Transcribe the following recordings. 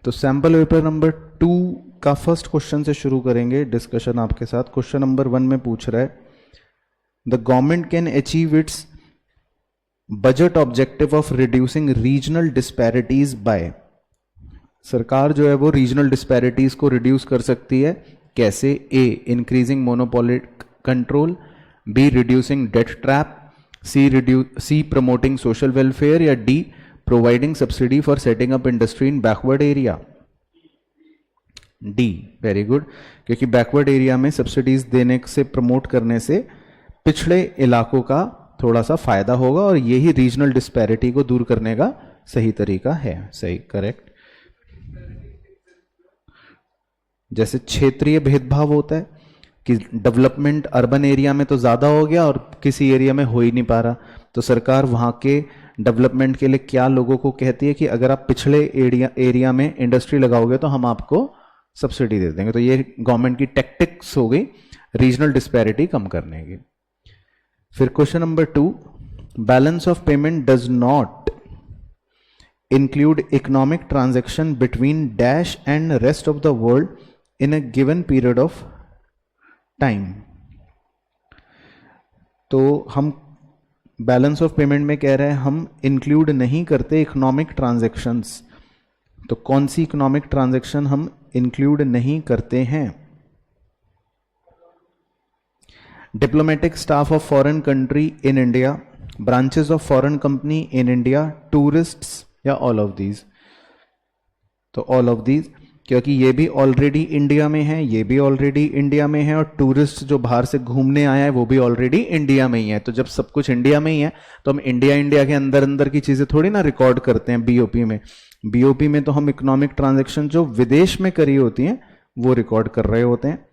तो sample paper number 2 का first question से शुरू करेंगे डिस्कशन आपके साथ। क्वेश्चन नंबर 1 में पूछ रहा है the government can achieve its budget objective of reducing regional disparities by. सरकार जो है वो रीजनल डिस्पैरिटीज को रिड्यूस कर सकती है कैसे? A increasing monopoly control, b reducing debt trap, c promoting social welfare, या d providing subsidy for setting up industry in backward area. D, very good, क्योंकि बैकवर्ड एरिया में सब्सिडीज देने से, प्रमोट करने से पिछड़े इलाकों का थोड़ा सा फायदा होगा और यही रीजनल डिस्पैरिटी को दूर करने का सही तरीका है। सही, करेक्ट। जैसे क्षेत्रीय भेदभाव होता है कि डेवलपमेंट अर्बन एरिया में तो ज्यादा हो गया और किसी एरिया में हो ही नहीं पा रहा, तो सरकार वहां के डेवलपमेंट के लिए क्या लोगों को कहती है कि अगर आप पिछड़े एरिया में इंडस्ट्री लगाओगे तो हम आपको सब्सिडी दे देंगे। तो ये गवर्नमेंट की टैक्टिक्स हो गई रीजनल डिस्पैरिटी कम करने की। फिर question number 2, balance of payment does not include economic transaction between dash and rest of the world in a given period of time. तो हम बैलेंस ऑफ पेमेंट में कह रहे हैं हम इंक्लूड नहीं करते इकोनॉमिक ट्रांजैक्शंस। तो कौन सी इकोनॉमिक ट्रांजैक्शन हम इंक्लूड नहीं करते हैं? Diplomatic staff of foreign country in India, branches of foreign company in India, tourists, या ऑल ऑफ दीज। तो ऑल ऑफ दीज, क्योंकि ये भी ऑलरेडी इंडिया में है, ये भी ऑलरेडी इंडिया में है, और टूरिस्ट जो बाहर से घूमने आया है वो भी ऑलरेडी इंडिया में ही है। तो जब सब कुछ इंडिया में ही है तो हम इंडिया के अंदर अंदर की चीजें थोड़ी ना रिकॉर्ड करते हैं बीओपी में। बीओपी में तो हम इकोनॉमिक ट्रांजैक्शन जो विदेश में करी होती हैं वो रिकॉर्ड कर रहे होते हैं।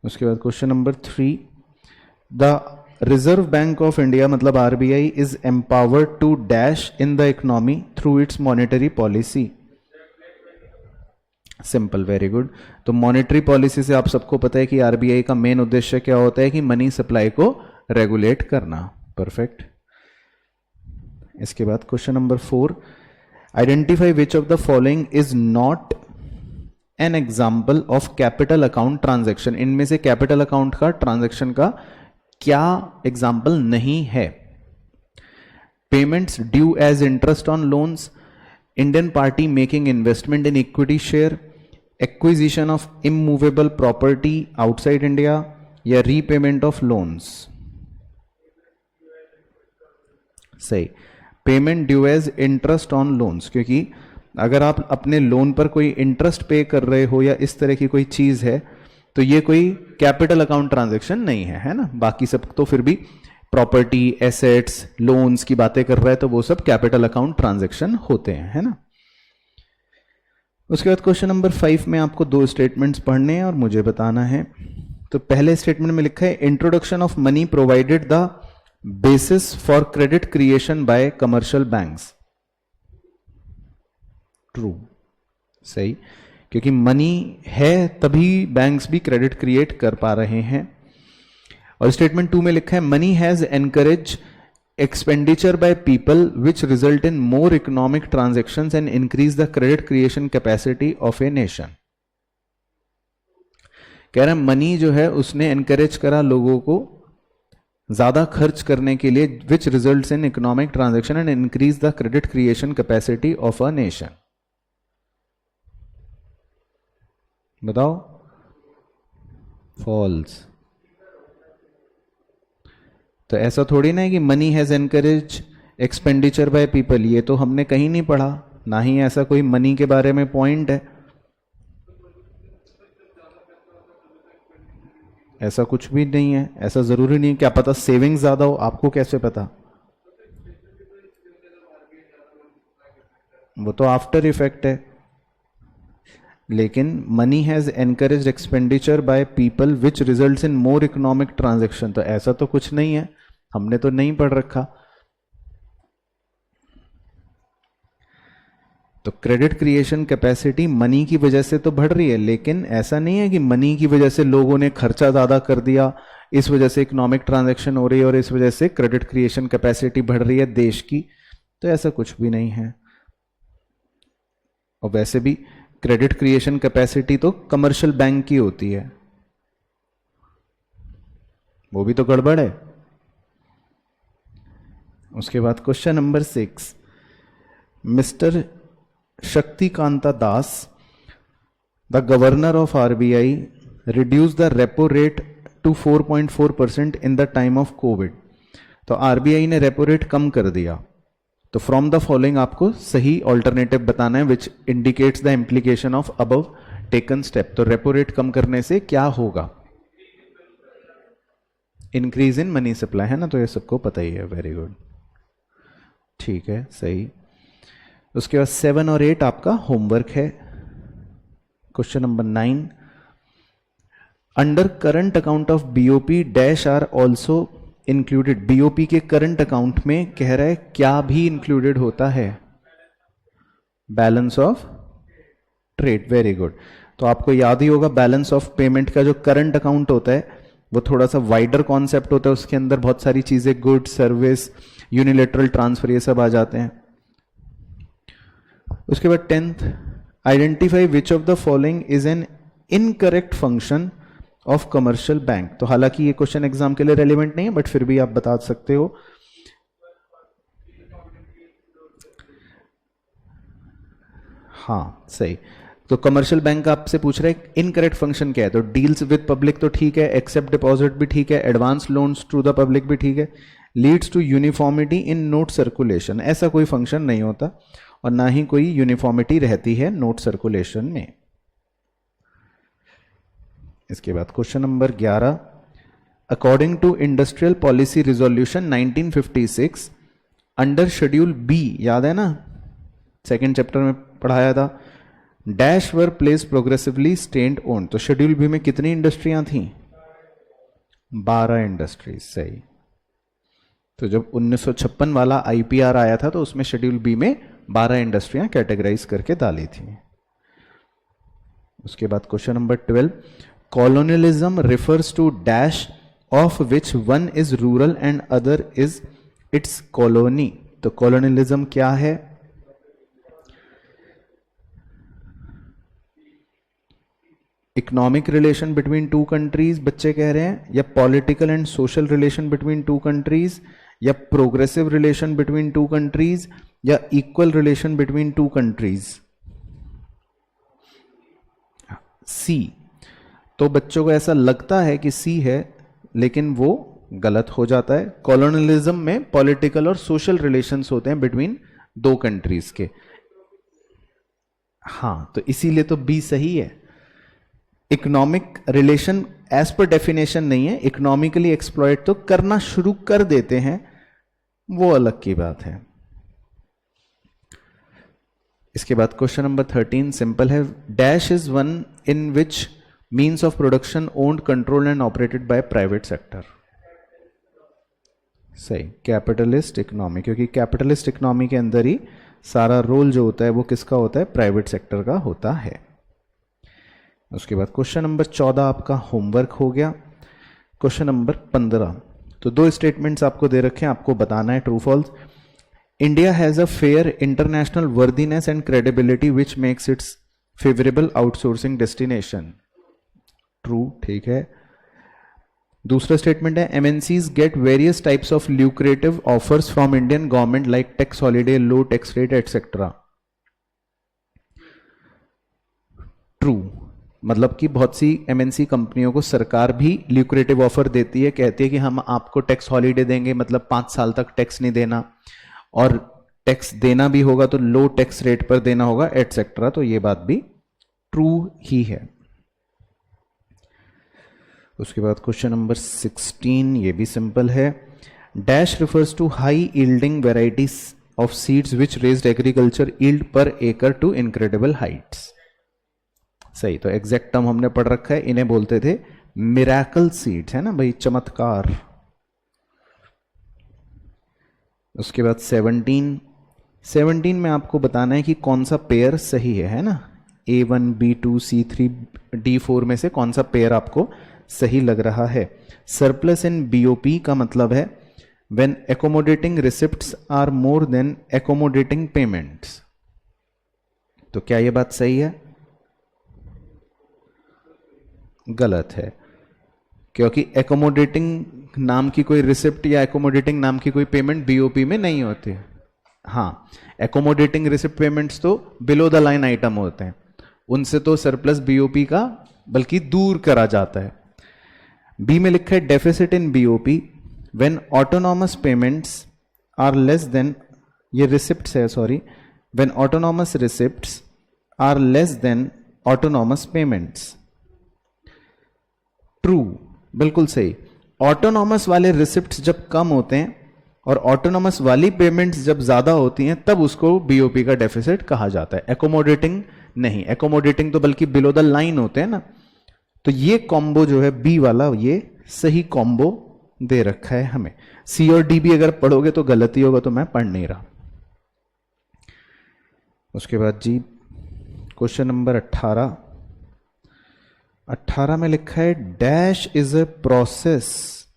उसके बाद question number 3, the reserve bank of India मतलब RBI is empowered to dash in the economy through its monetary policy. Simple, very good. तो मॉनेटरी पॉलिसी से आप सबको पता है कि आरबीआई का मेन उद्देश्य क्या होता है कि मनी सप्लाई को रेगुलेट करना। परफेक्ट। इसके बाद question number 4, identify which of the following is not an example of capital account transaction. इनमें से कैपिटल अकाउंट का ट्रांजैक्शन का क्या एग्जाम्पल नहीं है? Payments due as interest on loans, Indian party making investment in equity share, acquisition of immovable property outside India, या repayment of loans. सही, payment due as interest on loans, क्योंकि अगर आप अपने लोन पर कोई इंटरेस्ट पे कर रहे हो या इस तरह की कोई चीज है तो ये कोई कैपिटल अकाउंट ट्रांजैक्शन नहीं है ना। बाकी सब तो फिर भी प्रॉपर्टी, एसेट्स, लोन्स की बातें कर रहा है तो वो सब कैपिटल अकाउंट ट्रांजैक्शन होते हैं, है ना। उसके बाद क्वेश्चन नंबर 5 में आपको 2 स्टेटमेंट्स पढ़ने हैं और मुझे बताना है। तो पहले स्टेटमेंट में लिखा है introduction of money provided the basis for credit creation bye commercial banks. True, सही, क्योंकि मनी है तभी बैंक्स भी क्रेडिट क्रिएट कर पा रहे हैं। और स्टेटमेंट 2 में लिखा है money has encourage expenditure by people which result in more economic transactions and increase the credit creation capacity of a nation. कह रहे हैं मनी जो है उसने एनकरेज करा लोगों को ज्यादा खर्च करने के लिए, which results in economic transaction and increase the credit creation capacity of a nation. बताओ, फॉल्स। तो ऐसा थोड़ी ना है कि money has encourage expenditure by people, ये तो हमने कहीं नहीं पढ़ा, ना ही ऐसा कोई मनी के बारे में पॉइंट है। ऐसा कुछ भी नहीं है, ऐसा जरूरी नहीं, क्या पता सेविंग्स ज्यादा हो, आपको कैसे पता? वो तो आफ्टर इफेक्ट है। लेकिन money has encourage expenditure by people which results in more economic transaction, तो ऐसा तो कुछ नहीं है, हमने तो नहीं पढ़ रखा। तो क्रेडिट क्रिएशन कैपेसिटी मनी की वजह से तो बढ़ रही है, लेकिन ऐसा नहीं है कि मनी की वजह से लोगों ने खर्चा ज्यादा कर दिया, इस वजह से इकोनॉमिक ट्रांजैक्शन हो रही है और इस वजह से क्रेडिट क्रिएशन कैपेसिटी बढ़ रही है देश की, तो ऐसा कुछ भी नहीं है। और वैसे भी क्रेडिट क्रिएशन कैपेसिटी तो कमर्शियल बैंक की होती है, वो भी तो गड़बड़ है। उसके बाद question number 6, mister Shaktikanta Das, the governor of RBI, reduce the repo rate to 4.4% in the time of covid. तो आरबीआई ने रेपो रेट कम कर दिया, तो फ्रॉम द फॉलोइंग आपको सही ऑल्टरनेटिव बताना है which indicates the implication of above taken step. तो रेपो रेट कम करने से क्या होगा? इंक्रीज इन मनी सप्लाई, है ना, तो ये सबको पता ही है। वेरी गुड, ठीक है, सही। उसके बाद 7 और 8 आपका होमवर्क है। Question number 9, under current account of BOP dash are also included. BOP के करंट अकाउंट में कह रहा है क्या भी इंक्लूडेड होता है? Balance of trade. Very good. तो आपको याद ही होगा बैलेंस ऑफ पेमेंट का जो करंट अकाउंट होता है वो थोड़ा सा वाइडर कॉन्सेप्ट होता है, उसके अंदर बहुत सारी चीजें, गुड, सर्विस, यूनिलेटरल ट्रांसफर, ये सब आ जाते हैं। उसके बाद 10th, identify which of the following is an incorrect function of commercial bank. तो हालांकि ये क्वेश्चन एग्जाम के लिए रेलिवेंट नहीं है, बट फिर भी आप बता सकते हो। हाँ, सही। तो कमर्शियल बैंक आपसे पूछ रहे हैं इनकरेक्ट फंक्शन क्या है, तो डील्स विद पब्लिक तो ठीक है, एक्सेप्ट डिपॉजिट भी ठीक है, advance loans to the public भी ठीक है, leads to uniformity in note circulation, ऐसा कोई फंक्शन नहीं होता और ना ही कोई यूनिफॉर्मिटी रहती है नोट सर्कुलेशन में। इसके बाद question number 11, according to industrial policy resolution 1956 under schedule B, याद है ना, सेकेंड चैप्टर में पढ़ाया था, dash were place progressively state own. तो शेड्यूल बी में कितनी इंडस्ट्रियां थी? 12 इंडस्ट्रीज, सही। तो जब 1956 वाला आईपीआर आया था तो उसमें शेड्यूल बी में 12 इंडस्ट्रियां कैटेगराइज करके डाली थी। उसके बाद question number 12, colonialism refers to dash of which one is rural and other is its colony. तो कॉलोनियलिज्म क्या है? Economic relation between two countries बच्चे कह रहे हैं, या political and social relation between two countries, या progressive relation between two countries, या equal relation between two countries. C. तो बच्चों को ऐसा लगता है कि सी है, लेकिन वो गलत हो जाता है। कॉलोनियलिज्म में पॉलिटिकल और सोशल रिलेशंस होते हैं बिटवीन दो कंट्रीज के। हाँ, तो इसीलिए तो बी सही है। Economic relation as per definition नहीं है, इकोनॉमिकली एक्सप्लॉइट तो करना शुरू कर देते हैं, वो अलग की बात है। इसके बाद क्वेश्चन नंबर 13 सिंपल है, dash is one in which means of production owned, controlled and operated by private sector. सही, कैपिटलिस्ट इकोनॉमी, क्योंकि कैपिटलिस्ट इकोनॉमी के अंदर ही सारा रोल जो होता है वो किसका होता है? प्राइवेट सेक्टर का होता है। उसके बाद क्वेश्चन नंबर 14 आपका होमवर्क हो गया। क्वेश्चन नंबर 15, तो दो स्टेटमेंट्स आपको दे रखे हैं, आपको बताना है true false. India has a fair international worthiness and credibility which makes its favourable outsourcing destination. True, ठीक है। दूसरा स्टेटमेंट है, MNCs get various types of lucrative offers from Indian government like tax holiday, low tax rate etcetera. True, मतलब कि बहुत सी MNC कंपनियों को सरकार भी ल्यूक्रेटिव ऑफर देती है, कहती है कि हम आपको टैक्स हॉलीडे देंगे, मतलब 5 साल तक टैक्स नहीं देना, और टैक्स देना भी होगा तो लो टैक्स रेट पर देना होगा एटसेट्रा। तो ये बात भी ट्रू ही है। उसके बाद क्वेश्चन नंबर 16, ये भी सिंपल है, dash refers to high yielding varieties of seeds which raised agriculture yield per acre to incredible Heights. सही, तो एग्जैक्ट टर्म हमने पढ़ रखा है, इन्हें बोलते थे मिरेकल सीड्स, है ना भाई, चमत्कार। उसके बाद 17 में आपको बताना है कि कौन सा पेयर सही है ना, A1, B2, C3, D4 में से कौन सा पेयर आपको सही लग रहा है। सरप्लस इन BOP का मतलब है when accommodating receipts are more than accommodating payments. तो क्या ये बात सही है? गलत है, क्योंकि एकोमोडेटिंग नाम की कोई रिसिप्ट या एकोमोडेटिंग नाम की कोई पेमेंट बीओपी में नहीं होती। हाँ, एकोमोडेटिंग रिसिप्ट पेमेंट्स तो बिलो द लाइन आइटम होते हैं, उनसे तो सरप्लस बीओपी का बल्कि दूर करा जाता है। बी में लिखा है deficit in BOP when autonomous payments are less than, ये रिसिप्ट्स है sorry, when autonomous receipts are less than autonomous payments. True, बिल्कुल सही। ऑटोनॉमस वाले रिसिप्ट्स जब कम होते हैं और ऑटोनॉमस वाली पेमेंट्स जब ज्यादा होती हैं तब उसको बीओपी का डेफिसिट कहा जाता है, एकोमोडेटिंग नहीं। एकोमोडेटिंग तो बल्कि बिलो द लाइन होते हैं ना। तो ये कॉम्बो जो है बी वाला, ये सही कॉम्बो दे रखा है हमें। सी और डी भी अगर पढ़ोगे तो गलती होगा, तो मैं पढ़ नहीं रहा। उसके बाद जी क्वेश्चन नंबर 18 में लिखा है डैश इज ए प्रोसेस,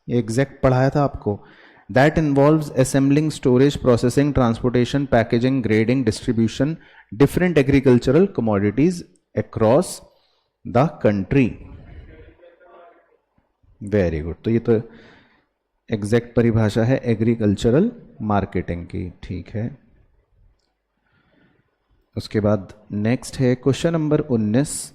ये एग्जैक्ट पढ़ाया था आपको, that involves assembling, storage, processing, transportation, packaging, grading, distribution different agricultural commodities across the country. Very good, तो ये तो एग्जैक्ट परिभाषा है एग्रीकल्चरल मार्केटिंग की, ठीक है। उसके बाद नेक्स्ट है question number 19।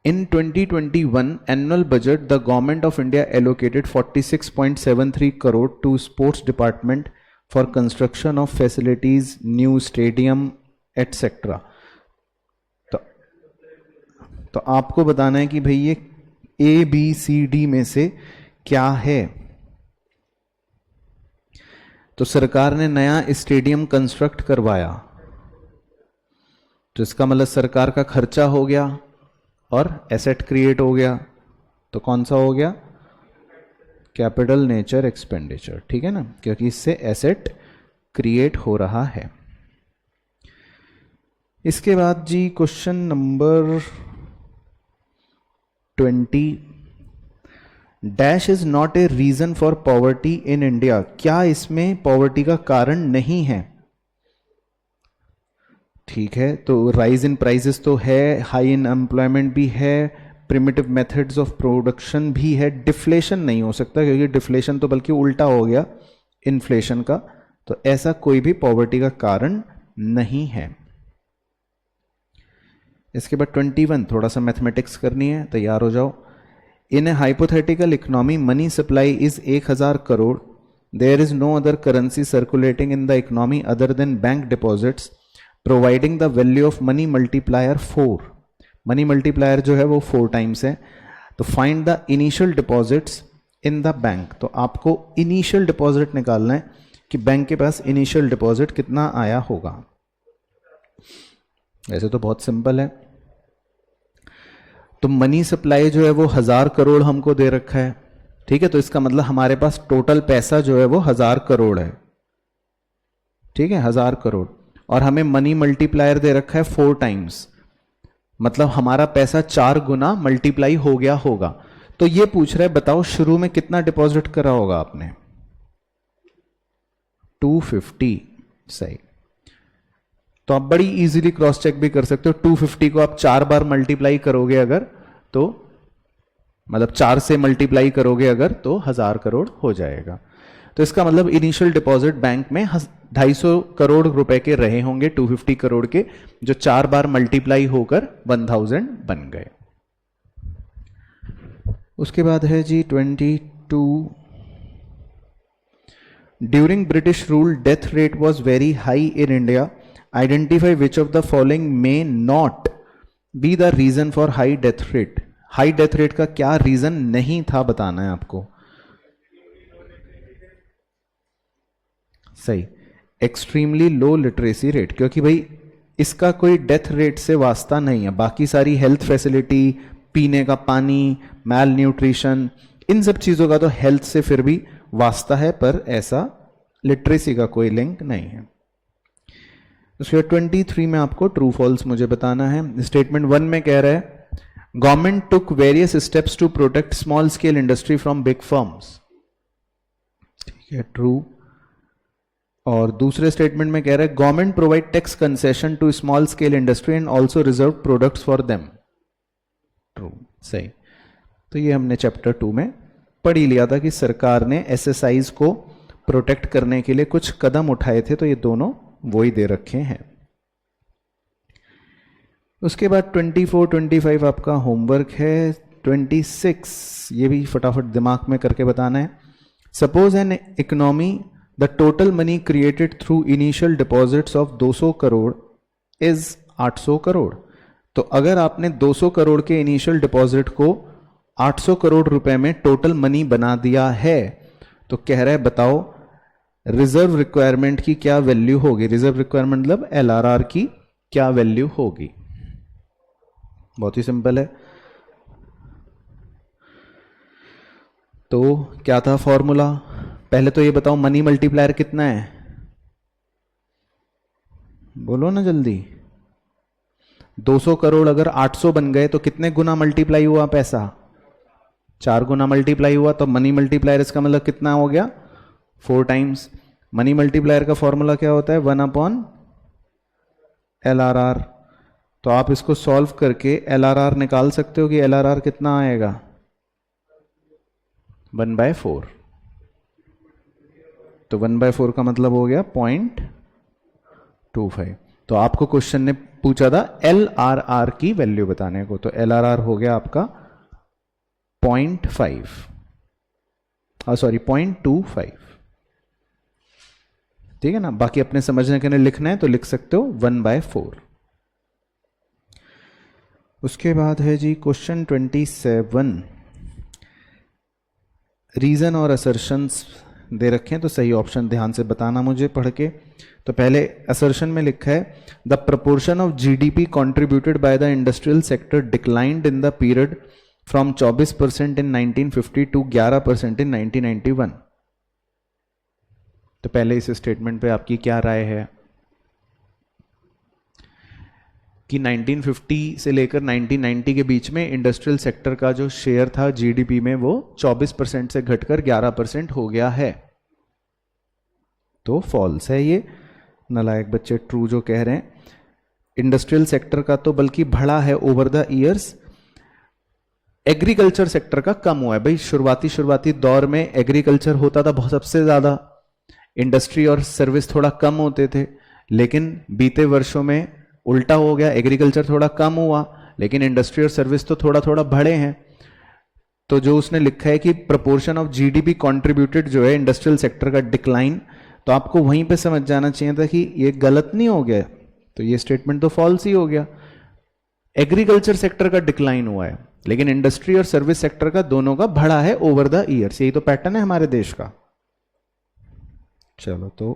In 2021 annual budget, the government of India allocated 46.73 crore to sports department for construction of facilities, new stadium, etc. तो आपको बताना है कि भाई ये A, B, C, D में से क्या है। तो सरकार ने नया स्टेडियम कंस्ट्रक्ट करवाया, तो इसका मतलब सरकार का खर्चा हो गया और एसेट क्रिएट हो गया। तो कौन सा हो गया? कैपिटल नेचर एक्सपेंडिचर, ठीक है ना, क्योंकि इससे एसेट क्रिएट हो रहा है। इसके बाद जी question number 20, dash is not a reason for poverty in India. क्या इसमें पॉवर्टी का कारण नहीं है? ठीक है, तो राइज इन प्राइसेस तो है, हाई इन एम्प्लॉयमेंट भी है, प्रिमिटिव मेथड्स ऑफ प्रोडक्शन भी है, डिफ्लेशन नहीं हो सकता क्योंकि डिफ्लेशन तो बल्कि उल्टा हो गया इन्फ्लेशन का। तो ऐसा कोई भी पॉवर्टी का कारण नहीं है। इसके बाद 21, थोड़ा सा मैथमेटिक्स करनी है, तैयार हो जाओ। In a hypothetical economy money supply is 1000 crore, there is no other currency circulating in the economy other than bank deposits, providing the value of money multiplier 4। Money multiplier जो है वो 4 टाइम्स है। तो find the initial deposits in the bank. तो आपको initial deposit निकालना है कि बैंक के पास इनिशियल डिपॉजिट कितना आया होगा। वैसे तो बहुत सिंपल है। तो मनी सप्लाई जो है वो 1000 करोड़ हमको दे रखा है, ठीक है। तो इसका मतलब हमारे पास टोटल पैसा जो है वो 1000 करोड़ है, ठीक है, 1000 करोड़। और हमें मनी मल्टीप्लायर दे रखा है 4 टाइम्स, मतलब हमारा पैसा 4 गुना मल्टीप्लाई हो गया होगा। तो ये पूछ रहा है बताओ शुरू में कितना डिपॉजिट करा होगा आपने? 250, सही। तो आप बड़ी इजीली क्रॉस चेक भी कर सकते हो। 250 को आप 4 बार मल्टीप्लाई करोगे अगर, तो मतलब 4 से मल्टीप्लाई करोगे अगर, तो 1000 करोड़ हो जाएगा। तो इसका मतलब इनिशियल डिपॉजिट बैंक में 250 करोड़ रुपए के रहे होंगे 250 करोड़ के, जो 4 बार मल्टीप्लाई होकर 1000 बन गए। उसके बाद है जी 22, during British rule death rate was very high in India, identify which of the following may not be the reason for high death rate. High death rate का क्या रीजन नहीं था बताना है आपको। सही, एक्सट्रीमली लो लिटरेसी रेट, क्योंकि भाई इसका कोई डेथ रेट से वास्ता नहीं है। बाकी सारी हेल्थ फैसिलिटी, पीने का पानी, मैल न्यूट्रिशन, इन सब चीजों का तो हेल्थ से फिर भी वास्ता है, पर ऐसा लिटरेसी का कोई लिंक नहीं है। उसके 23 में आपको ट्रू फॉल्स मुझे बताना है। स्टेटमेंट 1 में कह रहा है government took various steps to protect small scale industry from big firms, ठीक है, ट्रू। और दूसरे स्टेटमेंट में कह रहा है government provide tax concession to small scale industry and also reserve products for them. True, सही। तो ये हमने चैप्टर 2 में पढ़ ही लिया था कि सरकार ने एसएसआईज को प्रोटेक्ट करने के लिए कुछ कदम उठाए थे, तो ये दोनों वो ही दे रखे हैं। उसके बाद 24, 25 आपका होमवर्क है। 26 ये भी फटाफट दिमाग में करके बताना है। Suppose an economy the total money created through initial deposits of 200 crore is 800 crore. तो अगर आपने 200 करोड़ के इनिशियल डिपॉजिट को 800 करोड़ रुपए में टोटल मनी बना दिया है, तो कह रहा है बताओ रिजर्व रिक्वायरमेंट की क्या वैल्यू होगी। रिजर्व रिक्वायरमेंट मतलब एलआरआर की क्या वैल्यू होगी। बहुत ही सिंपल है। तो क्या था फॉर्मूला, पहले तो ये बताओ मनी मल्टीप्लायर कितना है, बोलो ना जल्दी। 200 करोड़ अगर 800 बन गए तो कितने गुना मल्टीप्लाई हुआ पैसा, 4 गुना मल्टीप्लाई हुआ। तो मनी मल्टीप्लायर इसका मतलब कितना हो गया, 4 टाइम्स। मनी मल्टीप्लायर का फॉर्मूला क्या होता है, 1/LRR। तो आप इसको सॉल्व करके LRR निकाल सकते हो कि LRR कितना आएगा, 1/4। तो 1/4 का मतलब हो गया 0.25। तो आपको क्वेश्चन ने पूछा था LRR की वैल्यू बताने को, तो LRR हो गया आपका 0.5, सॉरी 0.25। ठीक है ना। बाकी अपने समझने के लिए लिखना है तो लिख सकते हो 1/4। उसके बाद है जी क्वेश्चन 27। रीजन और असर्शंस दे रखे हैं, तो सही ऑप्शन ध्यान से बताना मुझे पढ़ के। तो पहले असर्शन में लिखा है the proportion of GDP contributed by the industrial sector declined in the period from 24% in 1950 to 11% in 1991। तो पहले इस स्टेटमेंट पे आपकी क्या राय है कि 1950 से लेकर 1990 के बीच में इंडस्ट्रियल सेक्टर का जो शेयर था जीडीपी में वो 24% से घटकर 11% हो गया है। तो फॉल्स है ये, नालायक बच्चे ट्रू जो कह रहे हैं। इंडस्ट्रियल सेक्टर का तो बल्कि बढ़ा है over the years, agriculture sector का कम हुआ है। भाई शुरुआती दौर में एग्रीकल्चर होता था बहुत सबसे ज्यादा, इंडस्ट्री और सर्विस थोड़ा कम होते थे, लेकिन बीते वर्षों में उल्टा हो गया, एग्रीकल्चर थोड़ा कम हुआ लेकिन इंडस्ट्री और सर्विस तो थोड़ा थोड़ा बढ़े हैं। तो जो उसने लिखा है कि प्रपोर्शन ऑफ जीडीपी कंट्रीब्यूटेड जो है इंडस्ट्रियल सेक्टर का डिक्लाइन, तो आपको वहीं पे समझ जाना चाहिए था कि ये गलत नहीं हो गया, तो ये स्टेटमेंट तो फॉल्स ही हो गया। एग्रीकल्चर सेक्टर का डिक्लाइन हुआ है लेकिन इंडस्ट्री और सर्विस सेक्टर का दोनों का बढ़ा है ओवर द ईयर्स, यही तो पैटर्न है हमारे देश का। चलो तो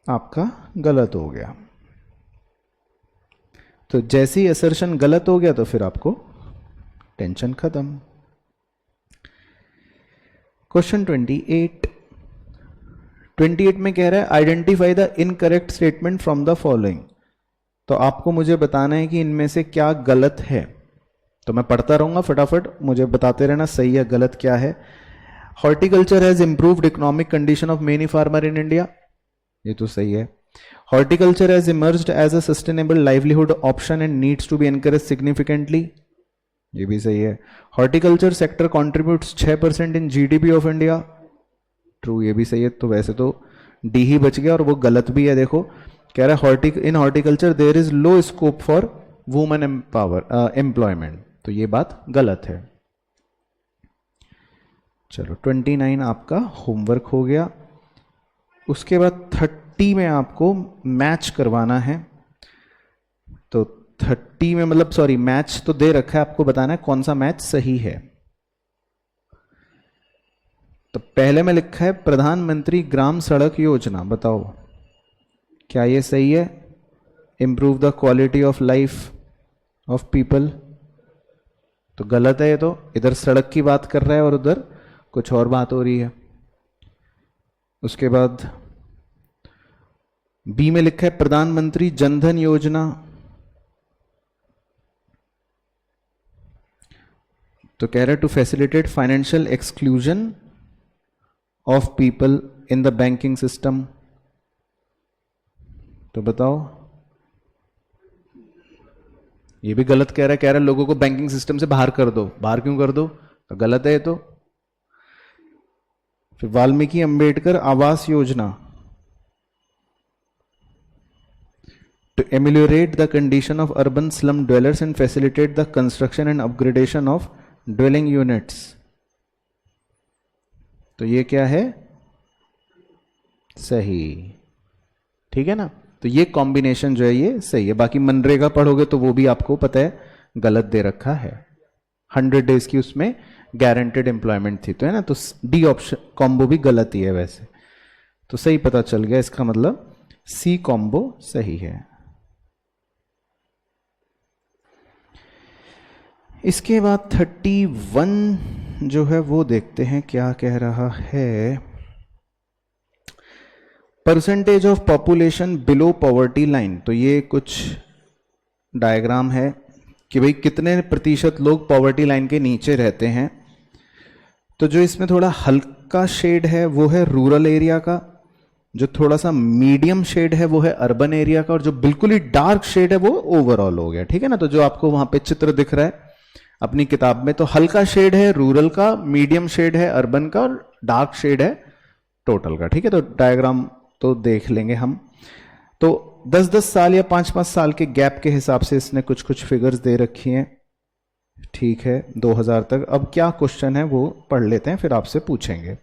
आपका गलत हो गया। तो जैसे ही असर्शन गलत हो गया तो फिर आपको टेंशन खत्म। क्वेश्चन 28 में कह रहा है identify the incorrect statement from the following. तो आपको मुझे बताना है कि इनमें से क्या गलत है। तो मैं पढ़ता रहूंगा, फटाफट मुझे बताते रहना सही या गलत क्या है। Horticulture has improved economic condition of many farmer in India, ये तो सही है। Horticulture has emerged as a sustainable livelihood option and needs to be encourage significantly, ये भी सही है। Horticulture sector contributes 6% in GDP of India, true, ये भी सही है। तो वैसे तो डी ही बच गया और वो गलत भी है। देखो कह रहा है in horticulture there is low scope for women employment, तो ये बात गलत है। चलो 29 आपका होमवर्क हो गया। उसके बाद 30 में आपको मैच करवाना है। तो 30 में मतलब सॉरी मैच तो दे रखा है, आपको बताना है कौन सा मैच सही है। तो पहले में लिखा है प्रधानमंत्री ग्राम सड़क योजना, बताओ क्या ये सही है, improve the quality of life of people. तो गलत है ये तो, इधर सड़क की बात कर रहा है और उधर कुछ और बात हो रही है। उसके बाद बी में लिखा है प्रधानमंत्री जनधन योजना, तो कह रहा है to facilitate financial exclusion of people in the banking system. तो बताओ, ये भी गलत कह रहा है लोगों को बैंकिंग सिस्टम से बाहर कर दो। बाहर क्यों कर दो? तो गलत है ये तो। फिर Valmiki Ambedkar Awas Yojana, to ameliorate the condition of urban slum dwellers and facilitate the construction and upgradation of dwelling units। तो ये क्या है? सही, ठीक है ना। तो ये कॉम्बिनेशन जो है ये सही है। बाकी मनरेगा पढ़ोगे तो वो भी आपको पता है गलत दे रखा है। 100 डेज की उसमें गारंटेड एम्प्लॉयमेंट थी, तो है ना। तो डी ऑप्शन कॉम्बो भी गलत ही है वैसे। तो सही पता चल गया, इसका मतलब सी कॉम्बो सही है। इसके बाद 31 जो है वो देखते हैं क्या कह रहा है। Percentage of population below poverty line. तो ये कुछ डायग्राम है कि भाई कितने प्रतिशत लोग पॉवर्टी लाइन के नीचे रहते हैं। तो जो इसमें थोड़ा हल्का शेड है वो है रूरल एरिया का, जो थोड़ा सा मीडियम शेड है वो है अर्बन एरिया का, और जो बिल्कुल ही डार्क शेड है वो ओवरऑल हो गया, ठीक है ना। तो जो आपको वहां पे चित्र दिख रहा है अपनी किताब में, तो हल्का शेड है रूरल का, मीडियम शेड है अर्बन का, और डार्क शेड है टोटल का, ठीक है। तो डायग्राम तो देख लेंगे हम। तो 10-10 साल या 5-5 साल के गैप के हिसाब से इसने कुछ कुछ फिगर्स दे रखी हैं, ठीक है, 2000 तक। अब क्या क्वेश्चन है वो पढ़ लेते हैं, फिर आपसे पूछेंगे।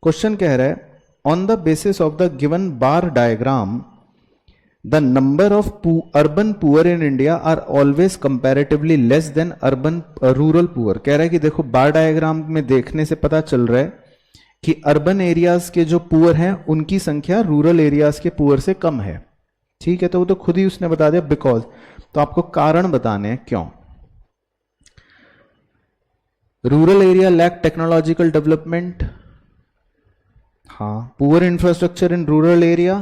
क्वेश्चन कह रहा है, on the basis of the given bar diagram the number of urban poor in India are always comparatively less than urban rural poor. कह रहा है कि देखो बार डायग्राम में देखने से पता चल रहा है कि अर्बन एरियाज के जो पुअर हैं उनकी संख्या रूरल एरियाज के पुअर से कम है, ठीक है। तो वो तो खुद ही उसने बता दिया बिकॉज। तो आपको कारण बताने हैं क्यों। Rural area lack technological development, हाँ। Poor infrastructure in rural area,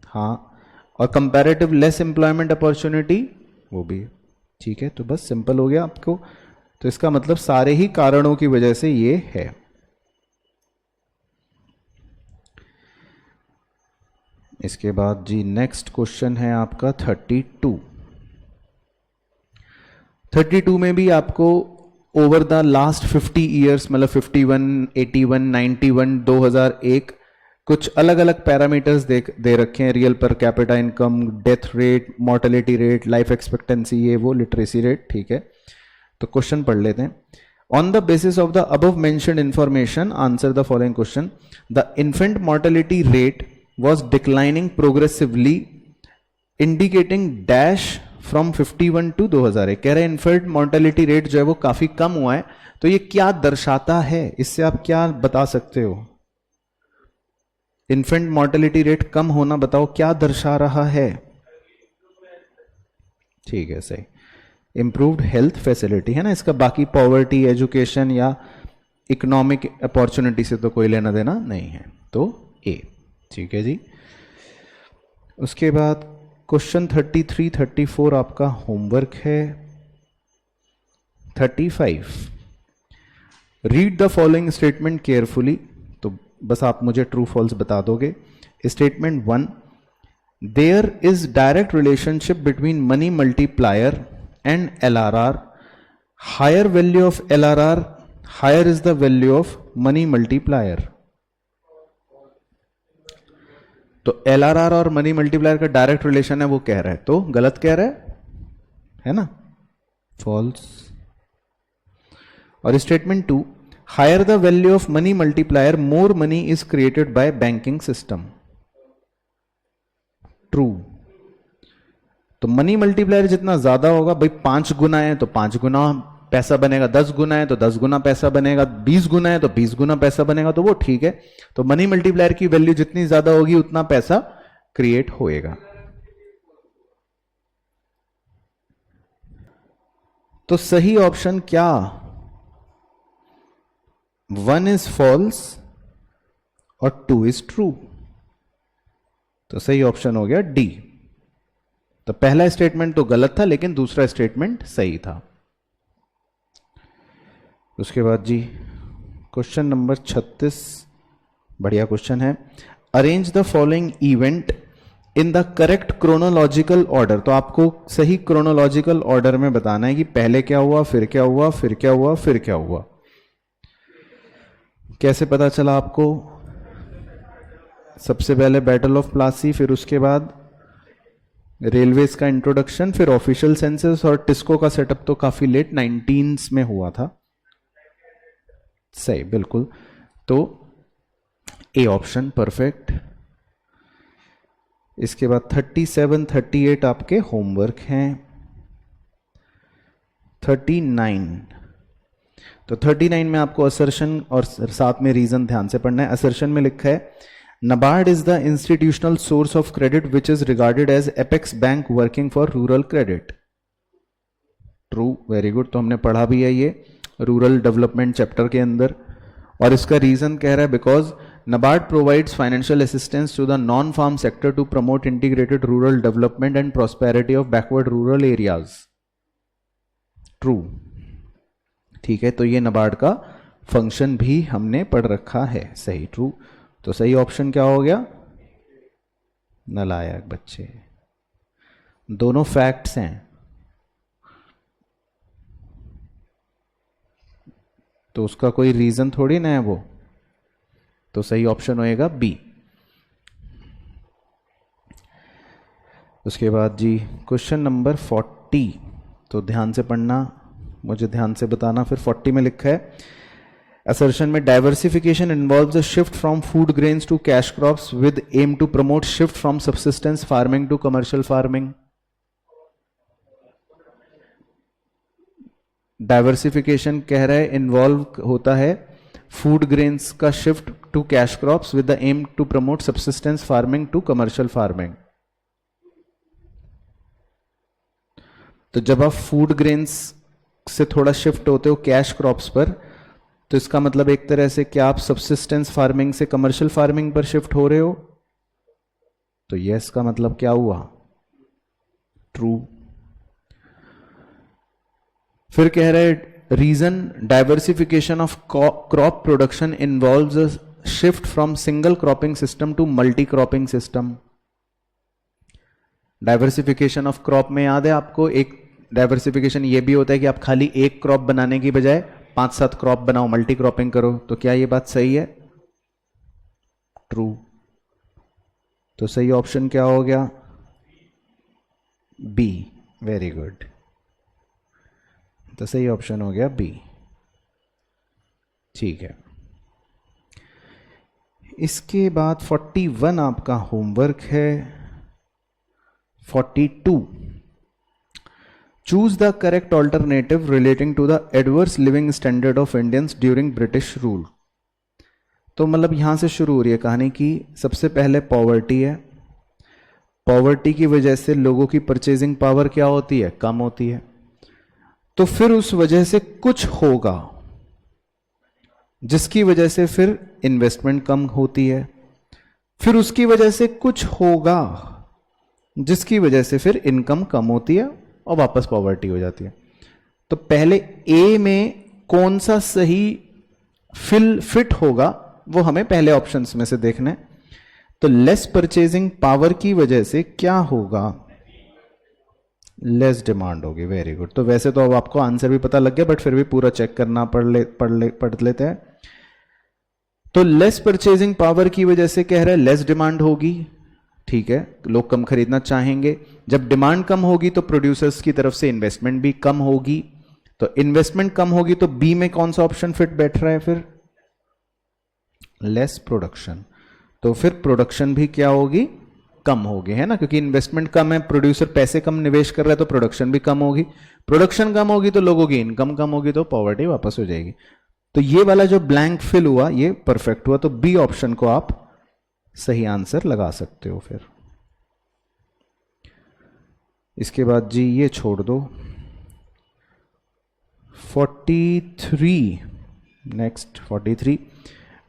हाँ। और कंपैरेटिव लेस एम्प्लॉयमेंट अपॉर्चुनिटी, वो भी, ठीक है। तो बस सिंपल हो गया आपको। तो इसका मतलब सारे ही कारणों की वजह से ये है। इसके बाद जी नेक्स्ट क्वेश्चन है आपका 32। 32 में भी आपको ओवर द लास्ट 50 ईयर्स, मतलब 51, 81, 91, 2001 कुछ अलग अलग पैरामीटर्स दे रखे हैं। Real per capita income, death rate, mortality rate, life expectancy, ये वो, लिटरेसी रेट, ठीक है। तो क्वेश्चन पढ़ लेते हैं। On the basis of the above mentioned information answer the following question. The infant mortality rate was declining progressively indicating dash from 51 to 2001। कह रहे हैं इन्फेंट मोर्टेलिटी रेट जो है वो काफी कम हुआ है। तो ये क्या दर्शाता है, इससे आप क्या बता सकते हो? इन्फेंट मोर्टेलिटी रेट कम होना बताओ क्या दर्शा रहा है? ठीक है, सही, इंप्रूव्ड हेल्थ फैसिलिटी, है ना इसका। बाकी पॉवर्टी, एजुकेशन या इकोनॉमिक अपॉर्चुनिटी से तो कोई लेना देना नहीं है, तो ए, ठीक है जी। उसके बाद क्वेश्चन 33, 34 आपका होमवर्क है। 35, read the following statement carefully. तो बस आप मुझे ट्रू फॉल्स बता दोगे। Statement 1, there is direct relationship between money multiplier and LRR। Higher value of LRR, higher is the value of money multiplier. तो LRR और मनी मल्टीप्लायर का direct relation है वो कह रहा है, तो गलत कह रहा है ना, फॉल्स। और statement 2, higher the value of money multiplier more money is created by banking system, true. तो मनी मल्टीप्लायर जितना ज्यादा होगा, भाई 5 गुना है तो 5 गुना पैसा बनेगा, 10 गुना है तो 10 गुना पैसा बनेगा, 20 गुना है तो 20 गुना पैसा बनेगा, तो वो ठीक है। तो मनी मल्टीप्लायर की वैल्यू जितनी ज्यादा होगी उतना पैसा क्रिएट होएगा। तो सही ऑप्शन क्या? 1 इज फॉल्स और 2 इज ट्रू। तो सही ऑप्शन हो गया डी। तो पहला स्टेटमेंट तो गलत था लेकिन दूसरा स्टेटमेंट सही था। उसके बाद जी क्वेश्चन नंबर 36 बढ़िया क्वेश्चन है। Arrange the following event in the correct chronological order. तो आपको सही क्रोनोलॉजिकल ऑर्डर में बताना है कि पहले क्या हुआ, फिर क्या हुआ, फिर क्या हुआ, फिर क्या हुआ। कैसे पता चला आपको? सबसे पहले बैटल ऑफ प्लासी, फिर उसके बाद रेलवेज का इंट्रोडक्शन, फिर ऑफिशियल सेंसस, और टिस्को का सेटअप तो काफी लेट 19s में हुआ था। सही, बिल्कुल। तो ए ऑप्शन परफेक्ट। इसके बाद 37, 38 आपके होमवर्क हैं। 39, तो 39 में आपको असर्शन और साथ में रीजन ध्यान से पढ़ना है। असर्शन में लिखा है NABARD is the institutional source of credit which is regarded as apex bank working for rural credit. True, very good। तो हमने पढ़ा भी है ये रूरल डेवलपमेंट चैप्टर के अंदर। और इसका रीजन कह रहा है because NABARD provides financial assistance to the non-farm sector to promote integrated rural development and prosperity of backward rural areas. True, ठीक है। तो ये NABARD का फंक्शन भी हमने पढ़ रखा है। सही, ट्रू। तो सही ऑप्शन क्या हो गया? नालायक बच्चे, दोनों फैक्ट्स हैं, तो उसका कोई रीजन थोड़ी ना है वो। तो सही ऑप्शन होएगा बी। उसके बाद जी क्वेश्चन नंबर 40, तो ध्यान से पढ़ना, मुझे ध्यान से बताना। फिर 40 में लिखा है असर्शन में diversification involves a shift from food grains to cash crops with aim to promote shift from subsistence farming to commercial farming. Diversification कह रहा है इन्वॉल्व होता है फूड ग्रेन्स का shift to cash crops with the aim to promote subsistence farming to commercial farming. तो जब आप food grains से थोड़ा शिफ्ट होते हो कैश क्रॉप्स पर, तो इसका मतलब एक तरह से क्या आप सब्सिस्टेंस फार्मिंग से कमर्शियल फार्मिंग पर शिफ्ट हो रहे हो? तो यस का मतलब क्या हुआ? ट्रू। फिर कह रहे हैं reason diversification of crop production involves a shift from single cropping system to multi cropping system. Diversification of crop में याद है आपको, एक डाइवर्सिफिकेशन ये भी होता है कि आप खाली एक क्रॉप बनाने की बजाय 5-7 क्रॉप बनाओ, मल्टी क्रॉपिंग करो। तो क्या ये बात सही है? ट्रू। तो सही ऑप्शन क्या हो गया? बी। Very good. तो सही ऑप्शन हो गया बी। ठीक है। इसके बाद 41 आपका होमवर्क है। 42, choose the correct alternative relating to the adverse living standard of Indians during British rule. तो मतलब यहां से शुरू हो रही है कहानी की। सबसे पहले पॉवर्टी है, पॉवर्टी की वजह से लोगों की परचेजिंग पावर क्या होती है? कम होती है। तो फिर उस वजह से कुछ होगा जिसकी वजह से फिर इन्वेस्टमेंट कम होती है, फिर उसकी वजह से कुछ होगा जिसकी वजह से फिर इनकम कम होती है और वापस पॉवर्टी हो जाती है। तो पहले ए में कौन सा सही फिट होगा वो हमें पहले ऑप्शंस में से देखना है। तो लेस परचेजिंग पावर की वजह से क्या होगा? लेस डिमांड होगी। Very good. तो वैसे तो अब आपको आंसर भी पता लग गया, बट फिर भी पूरा चेक करना पढ़ लेते हैं। तो लेस परचेजिंग पावर की वजह से कह रहे हैं लेस डिमांड होगी। ठीक है, लोग कम खरीदना चाहेंगे। जब डिमांड कम होगी तो प्रोड्यूसर्स की तरफ से इन्वेस्टमेंट भी कम होगी। तो इन्वेस्टमेंट कम होगी तो बी में कौन सा ऑप्शन फिट बैठ रहा है? फिर लेस प्रोडक्शन। तो फिर प्रोडक्शन भी क्या होगी? कम होगी, है ना, क्योंकि इन्वेस्टमेंट कम है, प्रोड्यूसर पैसे कम निवेश कर रहा है, तो प्रोडक्शन भी कम होगी। प्रोडक्शन कम होगी तो लोगों की इनकम कम होगी, तो पॉवर्टी वापस हो जाएगी। तो ये वाला जो ब्लैंक फिल हुआ ये परफेक्ट हुआ। तो बी ऑप्शन को आप सही आंसर लगा सकते हो। फिर इसके बाद जी ये छोड़ दो। 43, next 43,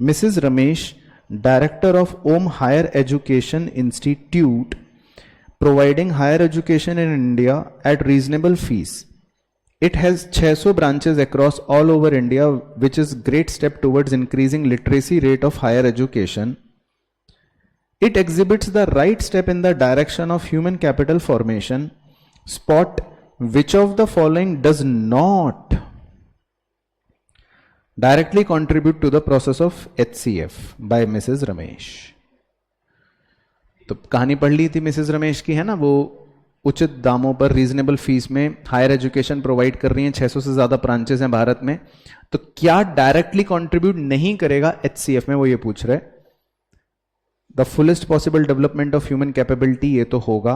Mrs Ramesh, director of Om higher education institute, providing higher education in India at reasonable fees, It has 600 branches across all over India, which is great step towards increasing literacy rate of higher education. It exhibits the right step in the direction of human capital formation. Spot which of the following does not directly contribute to the process of HCF by Mrs. Ramesh. तो कहानी पढ़ ली थी Mrs Ramesh की, है ना, वो उचित दामों पर रीजनेबल फीस में हायर एजुकेशन प्रोवाइड कर रही हैं, 600 से ज्यादा ब्रांचेस हैं भारत में, तो क्या डायरेक्टली कंट्रीब्यूट नहीं करेगा एचसीएफ में, वो ये पूछ रहे। The fullest possible development of human capability, ये तो होगा।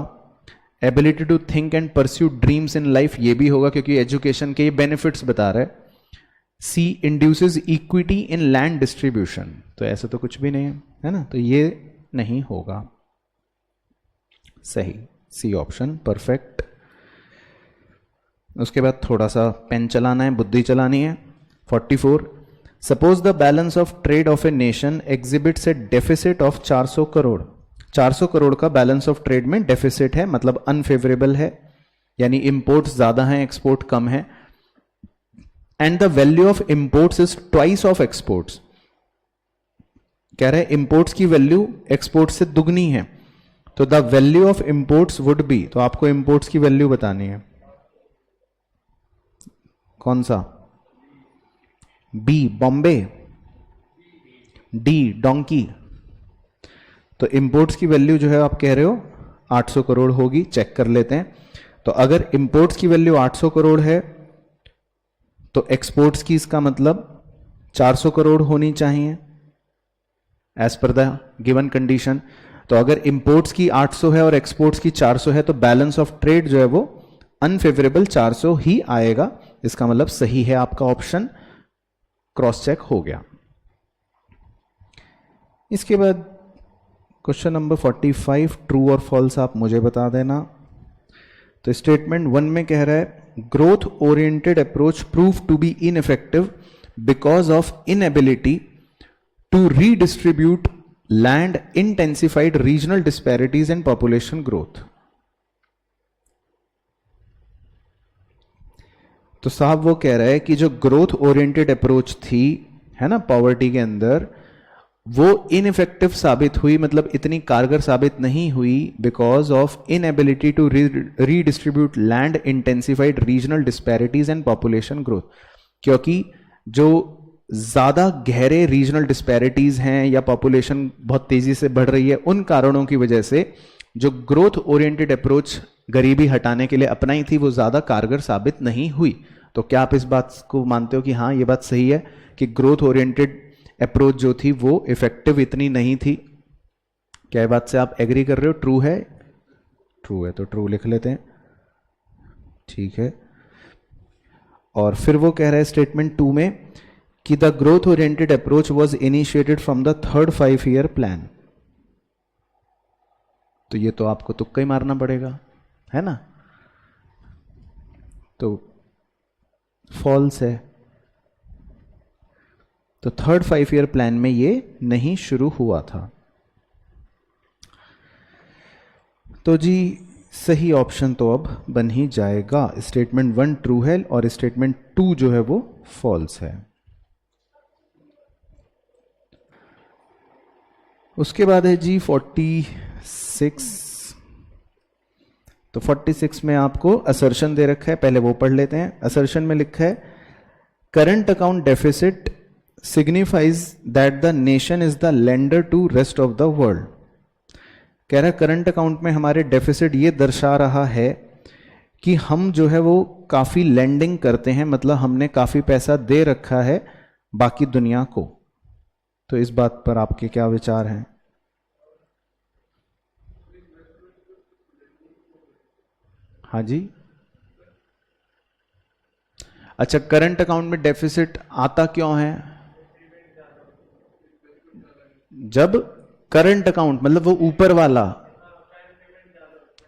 Ability to think and pursue dreams in life, ये भी होगा क्योंकि एजुकेशन के ये बेनिफिट्स बता रहे। C induces equity in land distribution, तो ऐसा तो कुछ भी नहीं है ना, तो ये नहीं होगा। सही, सी ऑप्शन परफेक्ट। उसके बाद थोड़ा सा पेन चलाना है, बुद्धि चलानी है। 44, suppose the balance of trade off a nation exhibits A deficit of 400 crore. 400 crore का बैलेंस ऑफ ट्रेड में डेफिसिट है, मतलब अनफेवरेबल है, यानी इंपोर्ट्स ज्यादा हैं, एक्सपोर्ट कम है। And the value of imports is twice of exports, कह रहे इंपोर्ट्स की वैल्यू एक्सपोर्ट से दुगनी है, तो the value of imports would be, तो आपको इंपोर्ट्स की वैल्यू बतानी है। कौन सा? B Bombay, D donkey. तो इंपोर्ट्स की वैल्यू जो है आप कह रहे हो 800 करोड़ होगी, चेक कर लेते हैं। तो अगर इंपोर्ट्स की वैल्यू 800 करोड़ है तो एक्सपोर्ट्स की इसका मतलब 400 करोड़ होनी चाहिए as per the given condition. तो अगर इंपोर्ट्स की 800 है और एक्सपोर्ट्स की 400 है तो बैलेंस ऑफ ट्रेड जो है वो अनफेवरेबल 400 ही आएगा, इसका मतलब सही है आपका ऑप्शन, क्रॉस चेक हो गया। इसके बाद क्वेश्चन नंबर 45, ट्रू और फॉल्स आप मुझे बता देना। तो स्टेटमेंट 1 में कह रहा है growth oriented approach prove to be ineffective because of inability to redistribute land, intensified regional disparities and population growth. तो साहब वो कह रहा है कि जो ग्रोथ ओरिएंटेड अप्रोच थी, है ना, पॉवर्टी के अंदर, वो इनइफेक्टिव साबित हुई, मतलब इतनी कारगर साबित नहीं हुई because of inability to redistribute land, intensified regional disparities and population growth. क्योंकि जो ज्यादा गहरे रीजनल डिस्पैरिटीज हैं या पॉपुलेशन बहुत तेजी से बढ़ रही है, उन कारणों की वजह से जो ग्रोथ ओरिएंटेड अप्रोच गरीबी हटाने के लिए अपनाई थी वो ज्यादा कारगर साबित नहीं हुई। तो क्या आप इस बात को मानते हो कि हाँ ये बात सही है कि ग्रोथ ओरिएंटेड अप्रोच जो थी वो इफेक्टिव इतनी नहीं थी? क्या बात से आप एग्री कर रहे हो? ट्रू है? ट्रू है तो ट्रू लिख लेते हैं, ठीक है। और फिर वो कह रहा है स्टेटमेंट 2 में कि the growth oriented approach was initiated from the third 5-year plan. तो ये तो आपको तुक्का ही मारना पड़ेगा, है ना, तो फॉल्स है। तो थर्ड 5-year प्लान में ये नहीं शुरू हुआ था। तो जी सही ऑप्शन तो अब बन ही जाएगा। स्टेटमेंट 1 ट्रू है और स्टेटमेंट 2 जो है वो फॉल्स है। उसके बाद है जी 46। तो 46 में आपको असर्शन दे रखा है, पहले वो पढ़ लेते हैं। असर्शन में लिखा है current account deficit signifies that the nation is the lender to rest of the world. कह रहा है करंट अकाउंट में हमारे डेफिसिट ये दर्शा रहा है कि हम जो है वो काफी लेंडिंग करते हैं, मतलब हमने काफी पैसा दे रखा है बाकी दुनिया को। तो इस बात पर आपके क्या विचार हैं? हाँ जी, अच्छा करंट अकाउंट में डेफिसिट आता क्यों है? जब करंट अकाउंट मतलब वो ऊपर वाला,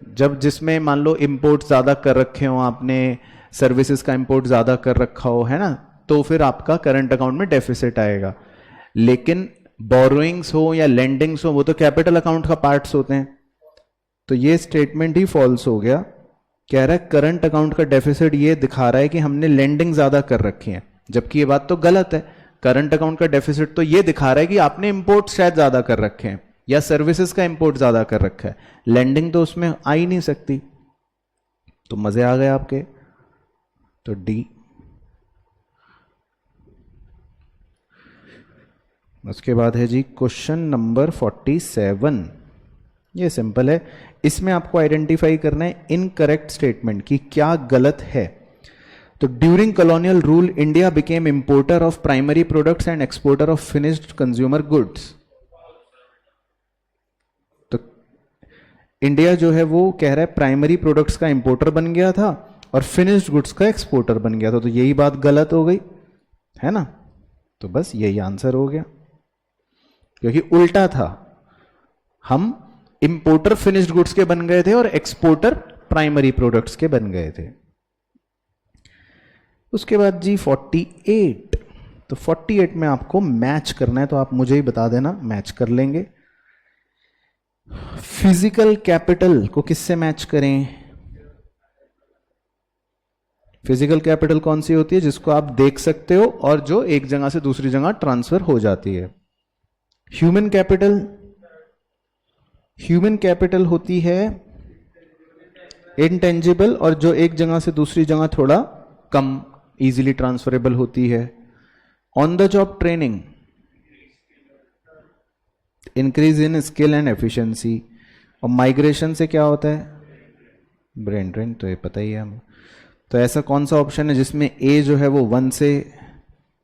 जब जिसमें मान लो इंपोर्ट ज्यादा कर रखे हो आपने, सर्विसेज का इंपोर्ट ज्यादा कर रखा हो, है ना, तो फिर आपका करंट अकाउंट में डेफिसिट आएगा। लेकिन बोरोइंग्स हो या लेंडिंग्स हो वो तो कैपिटल अकाउंट का पार्ट्स होते हैं। तो ये स्टेटमेंट ही फॉल्स हो गया कह रहा है करंट अकाउंट का डेफिसिट ये दिखा रहा है कि हमने लेंडिंग ज्यादा कर रखी है, जबकि ये बात तो गलत है। करंट अकाउंट का डेफिसिट तो ये दिखा रहा है कि आपने इंपोर्ट शायद ज्यादा कर रखे हैं या सर्विसेज का इंपोर्ट ज्यादा कर रखा है, लेंडिंग तो उसमें आ ही नहीं सकती। तो मजे आ गए आपके। तो डी। उसके बाद है जी क्वेश्चन नंबर 47। ये सिंपल है, इसमें आपको आइडेंटिफाई करना है इनकरेक्ट स्टेटमेंट की क्या गलत है। तो during colonial rule India became importer of primary products and exporter of finished consumer goods. तो इंडिया जो है वो कह रहा है प्राइमरी प्रोडक्ट्स का इंपोर्टर बन गया था और फिनिश्ड गुड्स का एक्सपोर्टर बन गया था। तो यही बात गलत हो गई है ना। तो बस यही आंसर हो गया, क्योंकि उल्टा था। हम इंपोर्टर फिनिश्ड गुड्स के बन गए थे और एक्सपोर्टर प्राइमरी प्रोडक्ट्स के बन गए थे। उसके बाद जी 48। तो 48 में आपको मैच करना है, तो आप मुझे ही बता देना, मैच कर लेंगे। फिजिकल कैपिटल को किससे मैच करें? फिजिकल कैपिटल कौन सी होती है? जिसको आप देख सकते हो और जो एक जगह से दूसरी जगह ट्रांसफर हो जाती है। ह्यूमन कैपिटल, ह्यूमन कैपिटल होती है इंटेंजिबल और जो एक जगह से दूसरी जगह थोड़ा कम इजीली ट्रांसफरेबल होती है। On the job training, increase in skill and efficiency. और माइग्रेशन से क्या होता है? ब्रेन ड्रेन, तो ये पता ही है हम। तो ऐसा कौन सा ऑप्शन है जिसमें ए जो है वो 1 से,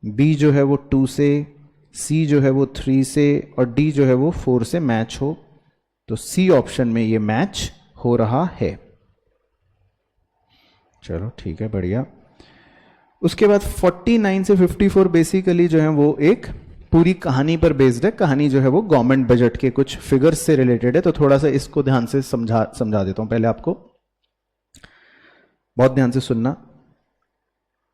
बी जो है वो 2 से, सी जो है वो 3 से और डी जो है वो 4 से मैच हो? तो सी ऑप्शन में ये मैच हो रहा है। चलो ठीक है, बढ़िया। उसके बाद 49 से 54 बेसिकली जो है वो एक पूरी कहानी पर बेस्ड है। कहानी जो है वो गवर्नमेंट बजट के कुछ फिगर्स से रिलेटेड है। तो थोड़ा सा इसको ध्यान से समझा देता हूं पहले आपको, बहुत ध्यान से सुनना।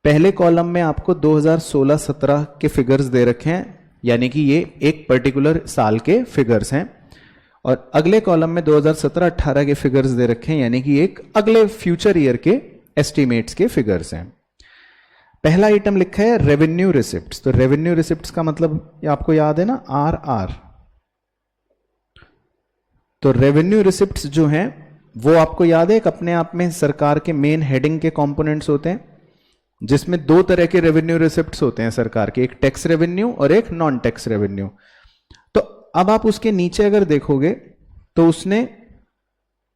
पहले कॉलम में आपको 2016-17 के फिगर्स दे रखे हैं, यानी कि ये एक पर्टिकुलर साल के फिगर्स हैं। और अगले कॉलम में 2017-18 के फिगर्स दे रखे हैं, यानी कि एक अगले फ्यूचर ईयर के एस्टिमेट्स के फिगर्स हैं। पहला आइटम लिखा है रेवेन्यू रिसिप्ट्स। तो रेवेन्यू रिसिप्ट्स का मतलब आपको याद है ना, RR। तो रेवेन्यू रिसिप्ट्स जो हैं वो आपको याद है, एक अपने आप में सरकार के मेन हेडिंग के कंपोनेंट्स होते हैं, जिसमें दो तरह के रेवेन्यू रिसिप्ट्स होते हैं सरकार के, एक टैक्स रेवेन्यू और एक नॉन टैक्स रेवेन्यू। तो अब आप उसके नीचे अगर देखोगे तो उसने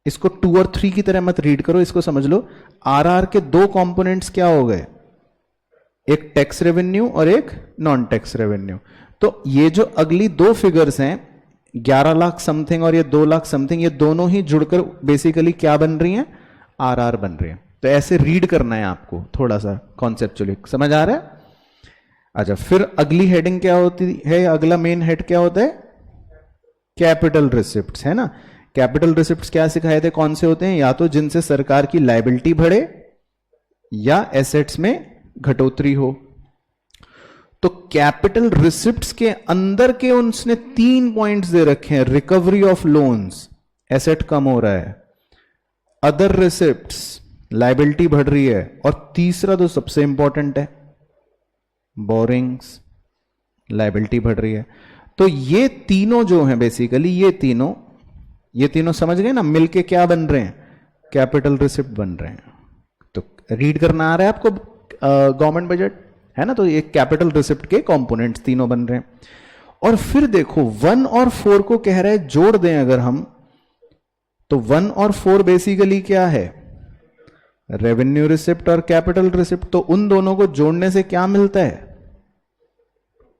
इसको 2 और 3 की तरह मत रीड करो, इसको समझ लो। RR के दो कंपोनेंट्स क्या हो गए? एक टैक्स रेवेन्यू और एक नॉन टैक्स रेवेन्यू। तो ये जो अगली दो फिगर्स हैं 11 लाख समथिंग और ये 2 लाख समथिंग, ये दोनों ही जुड़कर बेसिकली क्या बन रही हैं? RR बन रही हैं। तो ऐसे रीड करना है आपको, थोड़ा सा कॉन्सेप्चुअली समझ आ रहा है? अच्छा, फिर अगली हेडिंग क्या होती है? अगला मेन हेड क्या होता है? कैपिटल रिसिप्ट्स, है ना। कैपिटल रिसिप्ट्स क्या सिखाए थे, कौन से होते हैं? या तो जिनसे सरकार की लायबिलिटी बढ़े या एसेट्स में घटोतरी हो। तो कैपिटल रिसिप्ट्स के अंदर के उसने 3 पॉइंट्स दे रखे हैं। रिकवरी ऑफ लोन्स, एसेट कम हो रहा है। अदर रिसिप्ट्स, लायबिलिटी बढ़ रही है। और तीसरा तो सबसे इंपॉर्टेंट है, बोरिंग्स, लायबिलिटी बढ़ रही है। तो ये तीनों जो हैं बेसिकली, ये तीनों समझ गए ना, मिलके क्या बन रहे हैं? कैपिटल रिसिप्ट बन रहे हैं। तो रीड करना आ रहा है आपको गवर्नमेंट बजट, है ना। तो ये कैपिटल रिसिप्ट के कंपोनेंट्स तीनों बन रहे हैं। और फिर देखो 1 और 4 को कह रहा है जोड़ दें अगर हम, तो 1 और 4 बेसिकली क्या है? रेवेन्यू रिसिप्ट और कैपिटल रिसिप्ट। तो उन दोनों को जोड़ने से क्या मिलता है?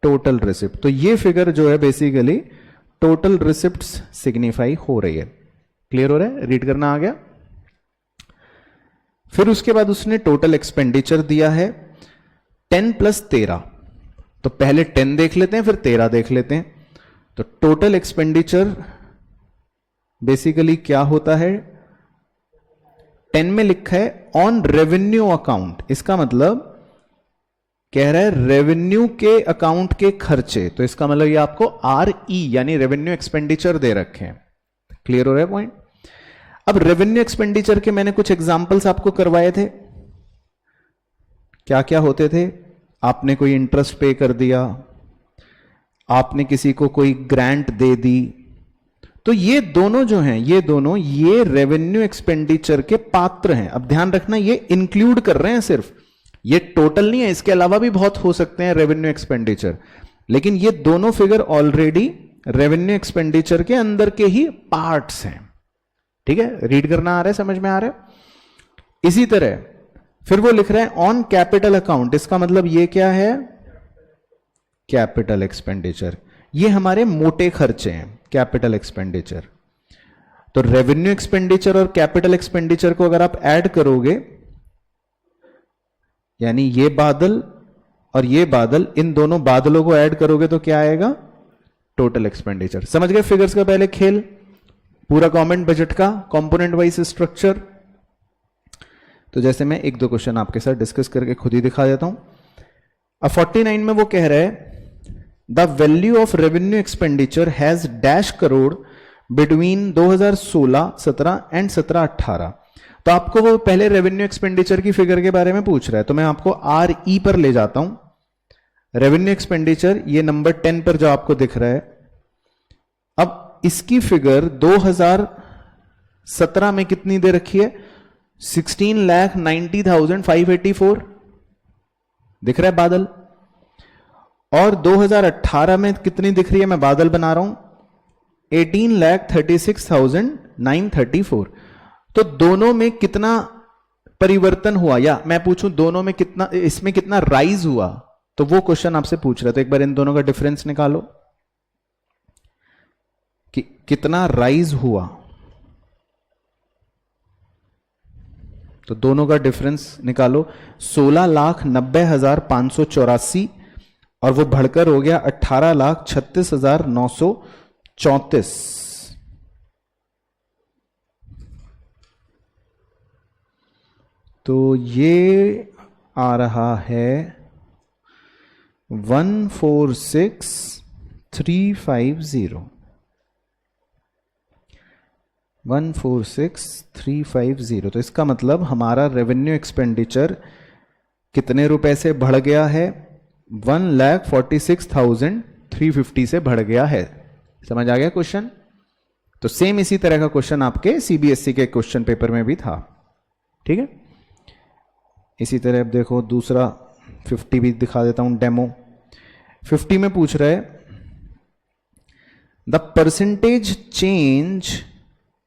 Total receipt. तो ये फिगर जो है बेसिकली टोटल रिसिप्ट्स सिग्निफाई हो रही है। क्लियर हो रहा है? रीड करना आ गया। फिर उसके बाद उसने टोटल एक्सपेंडिचर दिया है 10 + 13। तो पहले 10 देख लेते हैं, फिर 13 देख लेते हैं। तो टोटल एक्सपेंडिचर बेसिकली क्या होता है? 10 में लिखा है ऑन रेवेन्यू अकाउंट। इसका मतलब कह रहा है रेवेन्यू के अकाउंट के खर्चे। तो इसका मतलब ये आपको RE यानी रेवेन्यू एक्सपेंडिचर दे रखे हैं। क्लियर हो रहा है पॉइंट? अब रेवेन्यू एक्सपेंडिचर के मैंने कुछ एग्जांपल्स आपको करवाए थे, क्या क्या होते थे। आपने कोई इंटरेस्ट पे कर दिया, आपने किसी को कोई ग्रांट दे दी, तो ये दोनों जो हैं, ये रेवेन्यू एक्सपेंडिचर के पात्र हैं। अब ध्यान रखना, ये इंक्लूड कर रहे हैं सिर्फ, ये टोटल नहीं है, इसके अलावा भी बहुत हो सकते हैं रेवेन्यू एक्सपेंडिचर, लेकिन ये दोनों फिगर ऑलरेडी रेवेन्यू एक्सपेंडिचर के अंदर के ही पार्ट्स हैं। ठीक है, रीड करना आ रहा है, समझ में आ रहा है। इसी तरह फिर वो लिख रहे हैं ऑन कैपिटल अकाउंट, इसका मतलब ये क्या है, कैपिटल एक्सपेंडिचर, ये हमारे मोटे खर्चे हैं, कैपिटल एक्सपेंडिचर। तो रेवेन्यू एक्सपेंडिचर और कैपिटल एक्सपेंडिचर को अगर आप ऐड करोगे, यानी ये बादल और ये बादल, इन दोनों बादलों को ऐड करोगे तो क्या आएगा, टोटल एक्सपेंडिचर। समझ गए फिगर्स का पहले खेल, पूरा गवर्नमेंट बजट का कंपोनेंट वाइज स्ट्रक्चर। तो जैसे मैं एक दो क्वेश्चन आपके साथ डिस्कस करके खुद ही दिखा देता हूं। अब 49 में वो कह रहे हैं the value of revenue expenditure has dash crore between 2016-17 and 17-18। तो आपको वो पहले रेवेन्यू एक्सपेंडिचर की फिगर के बारे में पूछ रहा है, तो मैं आपको RE पर ले जाता हूं। रेवेन्यू एक्सपेंडिचर ये नंबर 10 पर जो आपको दिख रहा है, अब इसकी फिगर 2017 में कितनी दे रखी है, 16,90,584 दिख रहा है बादल, और 2018 में कितनी दिख रही है, मैं बादल बना रहा हूं 18,36,934। तो दोनों में कितना परिवर्तन हुआ, या मैं पूछूं दोनों में कितना, इसमें कितना राइज हुआ, तो वो क्वेश्चन आपसे पूछ रहा है। तो एक बार इन दोनों का डिफरेंस निकालो कि कितना राइज हुआ, तो दोनों का डिफरेंस निकालो। 16,90,584 और वो बढ़कर हो गया 18,36,934। तो ये आ रहा है 146,350, 146,350। तो इसका मतलब हमारा रेवेन्यू एक्सपेंडिचर कितने रुपए से बढ़ गया है, 1,46,350 से बढ़ गया है। समझ आ गया क्वेश्चन। तो सेम इसी तरह का क्वेश्चन आपके सीबीएसई के क्वेश्चन पेपर में भी था। ठीक है, इसी तरह अब देखो दूसरा 50 भी दिखा देता हूं डेमो। 50 में पूछ रहा है the percentage change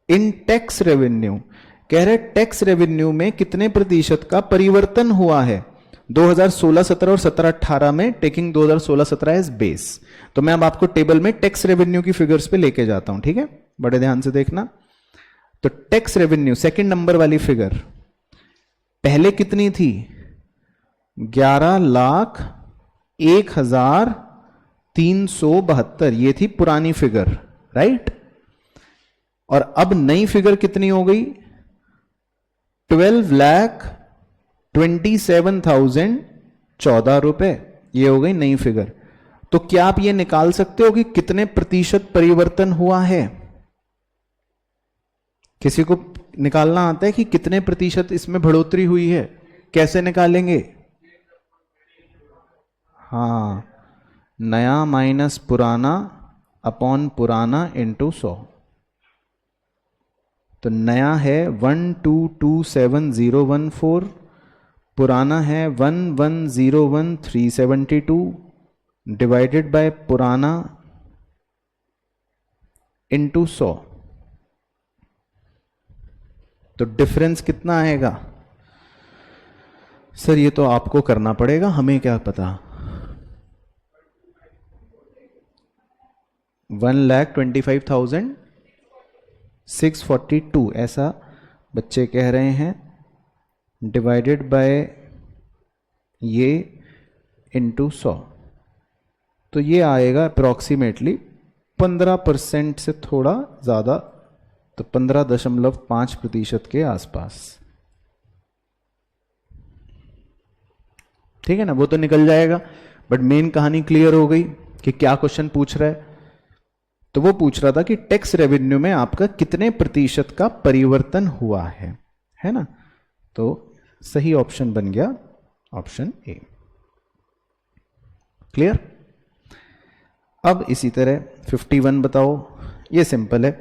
in tax revenue, कह रहे टैक्स रेवेन्यू में कितने प्रतिशत का परिवर्तन हुआ है 2016-17 और 17-18 में, टेकिंग 2016-17 एज बेस। तो मैं अब आपको टेबल में टैक्स रेवेन्यू की फिगर्स पे लेके जाता हूं, ठीक है, बड़े ध्यान से देखना। तो टैक्स रेवेन्यू सेकंड नंबर वाली फिगर पहले कितनी थी, 11,01,372, ये थी पुरानी फिगर, राइट। और अब नई फिगर कितनी हो गई, 12,27,014 रुपए, ये हो गई नई फिगर। तो क्या आप ये निकाल सकते हो कि कितने प्रतिशत परिवर्तन हुआ है, किसी को निकालना आता है कि कितने प्रतिशत इसमें बढ़ोतरी हुई है, कैसे निकालेंगे, हाँ, नया माइनस पुराना अपॉन पुराना इंटू 100। तो नया है 1227014, पुराना है 1101372 डिवाइडेड बाय पुराना इंटू 100। तो डिफरेंस कितना आएगा, सर ये तो आपको करना पड़ेगा, हमें क्या पता। 1,25,642 ऐसा बच्चे कह रहे हैं, डिवाइडेड बाय ये इंटू 100। तो ये आएगा अप्रोक्सीमेटली 15% से थोड़ा ज़्यादा, तो 15.5% के आसपास। ठीक है ना, वो तो निकल जाएगा, बट मेन कहानी क्लियर हो गई कि क्या क्वेश्चन पूछ रहा है। तो वो पूछ रहा था कि टैक्स रेवेन्यू में आपका कितने प्रतिशत का परिवर्तन हुआ है ना। तो सही ऑप्शन बन गया ऑप्शन ए। क्लियर। अब इसी तरह 51 बताओ, ये सिंपल है।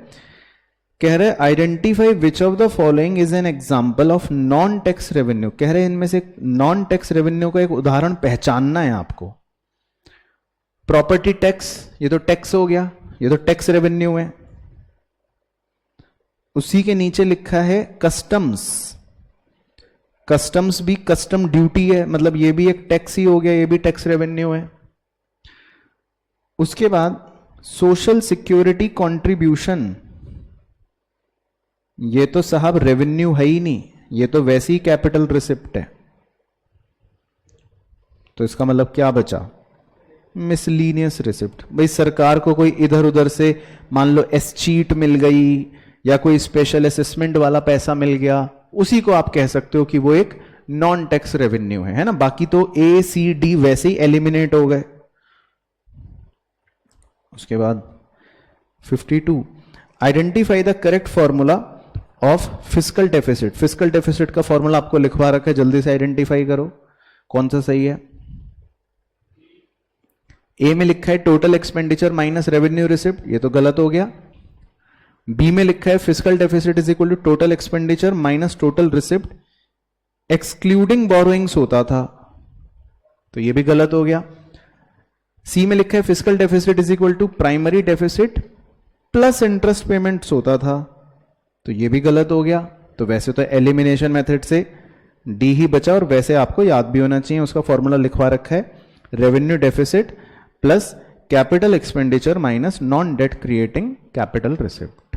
कह रहे identify which of the following is an example of non tax revenue. कह रहे इनमें से नॉन टैक्स रेवेन्यू का एक उदाहरण पहचानना है आपको। प्रॉपर्टी टैक्स, ये तो टैक्स हो गया, ये तो टैक्स रेवेन्यू है। उसी के नीचे लिखा है कस्टम्स। कस्टम्स भी कस्टम ड्यूटी है, मतलब ये भी एक टैक्स ही हो गया, ये भी टैक्स रेवेन्यू है। उसके बाद सोशल सिक्योरिटी कंट्रीब्यूशन, ये तो साहब रेवेन्यू है ही नहीं, ये तो वैसी ही कैपिटल रिसिप्ट है। तो इसका मतलब क्या बचा, मिसलीनियस रिसिप्ट। भाई सरकार को कोई इधर उधर से मान लो एसचीट मिल गई या कोई स्पेशल असेसमेंट वाला पैसा मिल गया, उसी को आप कह सकते हो कि वो एक नॉन टैक्स रेवेन्यू है ना। बाकी तो ए सी डी वैसे ही एलिमिनेट हो गए। उसके बाद 52 identify the correct formula of fiscal deficit. Fiscal deficit का फॉर्मूला आपको लिखवा रखा है, जल्दी से आइडेंटिफाई करो कौन सा सही है। ए में लिखा है total expenditure minus revenue receipt, ये तो गलत हो गया। बी में लिखा है fiscal deficit is equal to total expenditure minus total receipt excluding borrowings होता था, तो ये भी गलत हो गया। सी में लिखा है fiscal deficit is equal to primary deficit plus interest payments होता था, तो ये भी गलत हो गया। तो वैसे तो एलिमिनेशन मेथड से डी ही बचा, और वैसे आपको याद भी होना चाहिए, उसका फॉर्मूला लिखवा रखा है revenue deficit plus capital expenditure minus non debt creating capital receipt.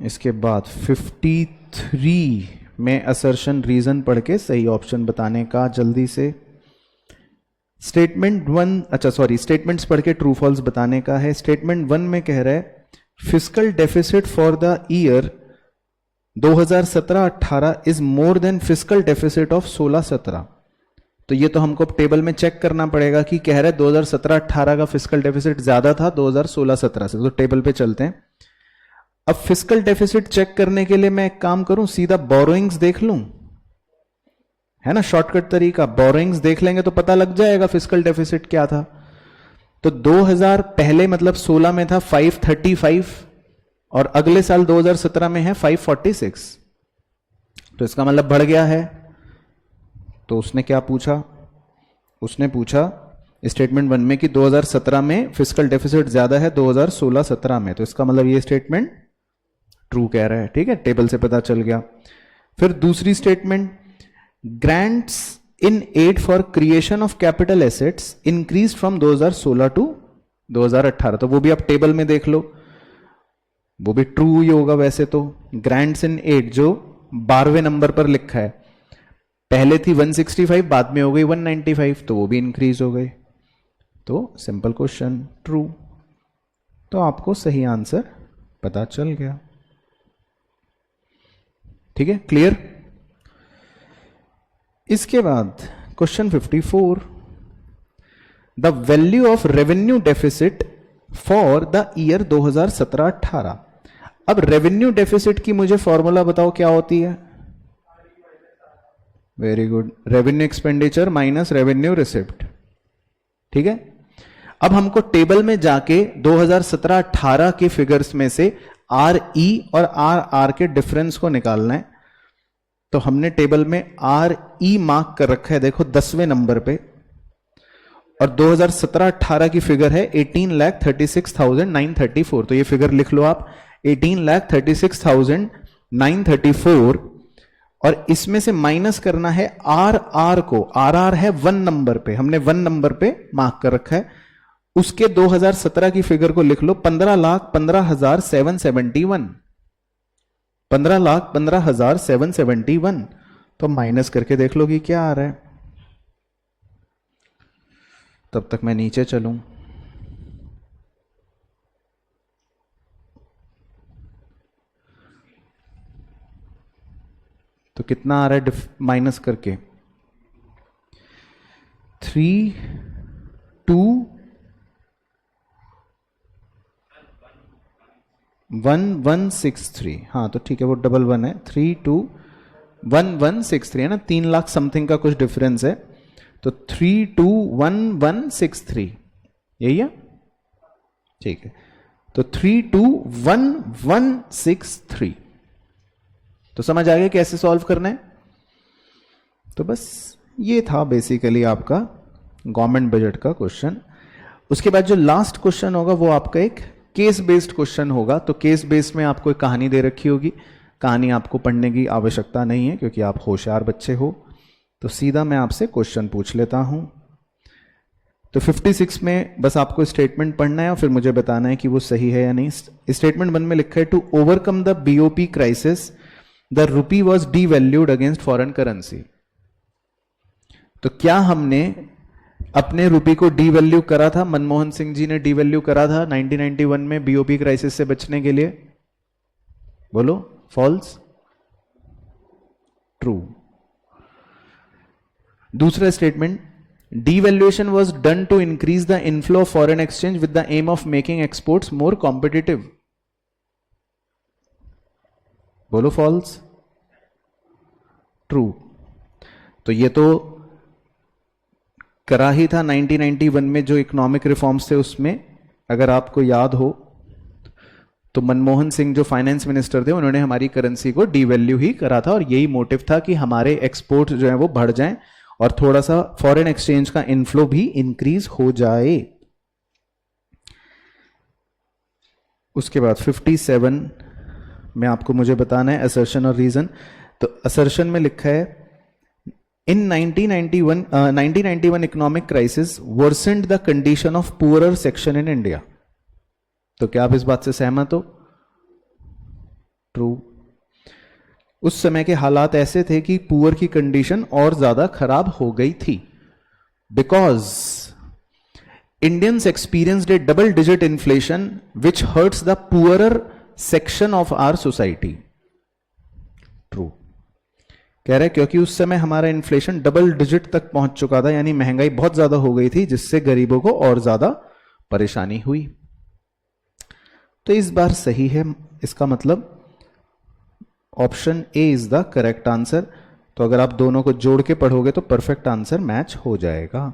इसके बाद 53 में असर्शन रीजन पढ़ के सही ऑप्शन बताने का जल्दी से। स्टेटमेंट 1, अच्छा सॉरी, स्टेटमेंट्स पढ़ के ट्रू फॉल्स बताने का है। स्टेटमेंट 1 में कह रहा है fiscal deficit for the year 2017-18 is more than fiscal deficit of 16-17। तो ये तो हमको टेबल में चेक करना पड़ेगा कि कह रहे 2017-18 का फिस्कल डेफिसिट ज्यादा था 2016-17 से। तो टेबल पे चलते हैं। अब फिस्कल डेफिसिट चेक करने के लिए मैं एक काम करूं, सीधा बोरोइंग्स देख लूं, है ना, शॉर्टकट तरीका। बोरोइंग्स देख लेंगे तो पता लग जाएगा फिस्कल डेफिसिट क्या था। तो 2000 पहले मतलब 16 में था 535 और अगले साल 2017 में है 546, तो इसका मतलब बढ़ गया है। तो उसने क्या पूछा, उसने पूछा स्टेटमेंट 1 में कि 2017 में फिस्कल डेफिसिट ज्यादा है 2016-17 में, तो इसका मतलब ये स्टेटमेंट ट्रू कह रहा है। ठीक है, टेबल से पता चल गया। फिर दूसरी statement, grants in aid for creation of capital assets increase from 2016 to 2018, तो वो भी आप टेबल में देख लो, वो भी ट्रू ही होगा वैसे तो। ग्रांट्स इन एड जो 12वें नंबर पर लिखा है, पहले थी 165, बाद में हो गई 195, तो वो भी इंक्रीज हो गई। तो सिंपल क्वेश्चन ट्रू, तो आपको सही आंसर पता चल गया। ठीक है, क्लियर। इसके बाद question 54, the value of revenue deficit for the year 2017-18। अब रेवेन्यू डेफिसिट की मुझे फॉर्मूला बताओ क्या होती है। Very good, revenue expenditure minus revenue receipt. ठीक है, अब हमको टेबल में जाके 2017-18 के फिगर्स में से आर ई और आर आर के डिफरेंस को निकालना है। तो हमने टेबल में आर ई मार्क कर रखा है, देखो 10वें नंबर पे, और 2017-18 की फिगर है 18,36,934। तो ये फिगर लिख लो आप, 18,36,934, और इसमें से माइनस करना है आर आर को। आर आर है 1 नंबर पे, हमने 1 नंबर पे मार्क कर रखा है। उसके 2017 की फिगर को लिख लो 15,15,771, 15,15,771। तो माइनस करके देख लो कि क्या आ रहा है। तब तक मैं नीचे चलूं। तो कितना आ रहा है माइनस करके, 3, 2, 1163, हाँ तो ठीक है, वो 11 है, 321163 है ना, 3 लाख समथिंग का कुछ डिफरेंस है, तो 321163 यही है, ठीक है, तो 321163। तो समझ आ गया कैसे सॉल्व करना है। तो बस ये था बेसिकली आपका गवर्नमेंट बजट का क्वेश्चन। उसके बाद जो लास्ट क्वेश्चन होगा वो आपका एक केस बेस्ड क्वेश्चन होगा। तो केस बेस्ड में आपको एक कहानी दे रखी होगी, कहानी आपको पढ़ने की आवश्यकता नहीं है क्योंकि आप होशियार बच्चे हो। तो सीधा मैं आपसे क्वेश्चन पूछ लेता हूं। तो 56 में बस आपको स्टेटमेंट पढ़ना है और फिर मुझे बताना है कि वो सही है या नहीं। स्टेटमेंट 1 में लिखा है, to overcome the BOP crisis the rupee was devalued against foreign currency. तो क्या हमने अपने रूपी को डीवैल्यू करा था, मनमोहन सिंह जी ने डीवैल्यू करा था 1991 में बीओपी क्राइसिस से बचने के लिए? बोलो, फॉल्स, ट्रू। दूसरा statement, devaluation was done to increase the inflow of foreign exchange with the aim of making exports more competitive. बोलो फॉल्स, ट्रू। तो ये तो करा ही था 1991 में जो इकोनॉमिक रिफॉर्म्स थे उसमें। अगर आपको याद हो तो मनमोहन सिंह जो फाइनेंस मिनिस्टर थे उन्होंने हमारी करेंसी को डीवैल्यू ही करा था और यही मोटिव था कि हमारे एक्सपोर्ट जो है वो बढ़ जाएं और थोड़ा सा फॉरेन एक्सचेंज का इनफ्लो भी इंक्रीज हो जाए। उसके बाद 57 में आपको मुझे बताना है असर्शन और रीजन। तो असर्शन में लिखा है, in 1991 economic crisis worsened the condition of poorer section in India. तो क्या आप इस बात से सहमत हो? ट्रू। उस समय के हालात ऐसे थे कि पुअर की कंडीशन और ज्यादा खराब हो गई थी, because Indians experienced a double digit inflation which hurts the poorer section of our society. True कह रहे, क्योंकि उस समय हमारा इन्फ्लेशन डबल डिजिट तक पहुंच चुका था, यानी महंगाई बहुत ज्यादा हो गई थी, जिससे गरीबों को और ज्यादा परेशानी हुई। तो इस बार सही है, इसका मतलब option A is the correct answer. तो अगर आप दोनों को जोड़ के पढ़ोगे तो परफेक्ट आंसर मैच हो जाएगा।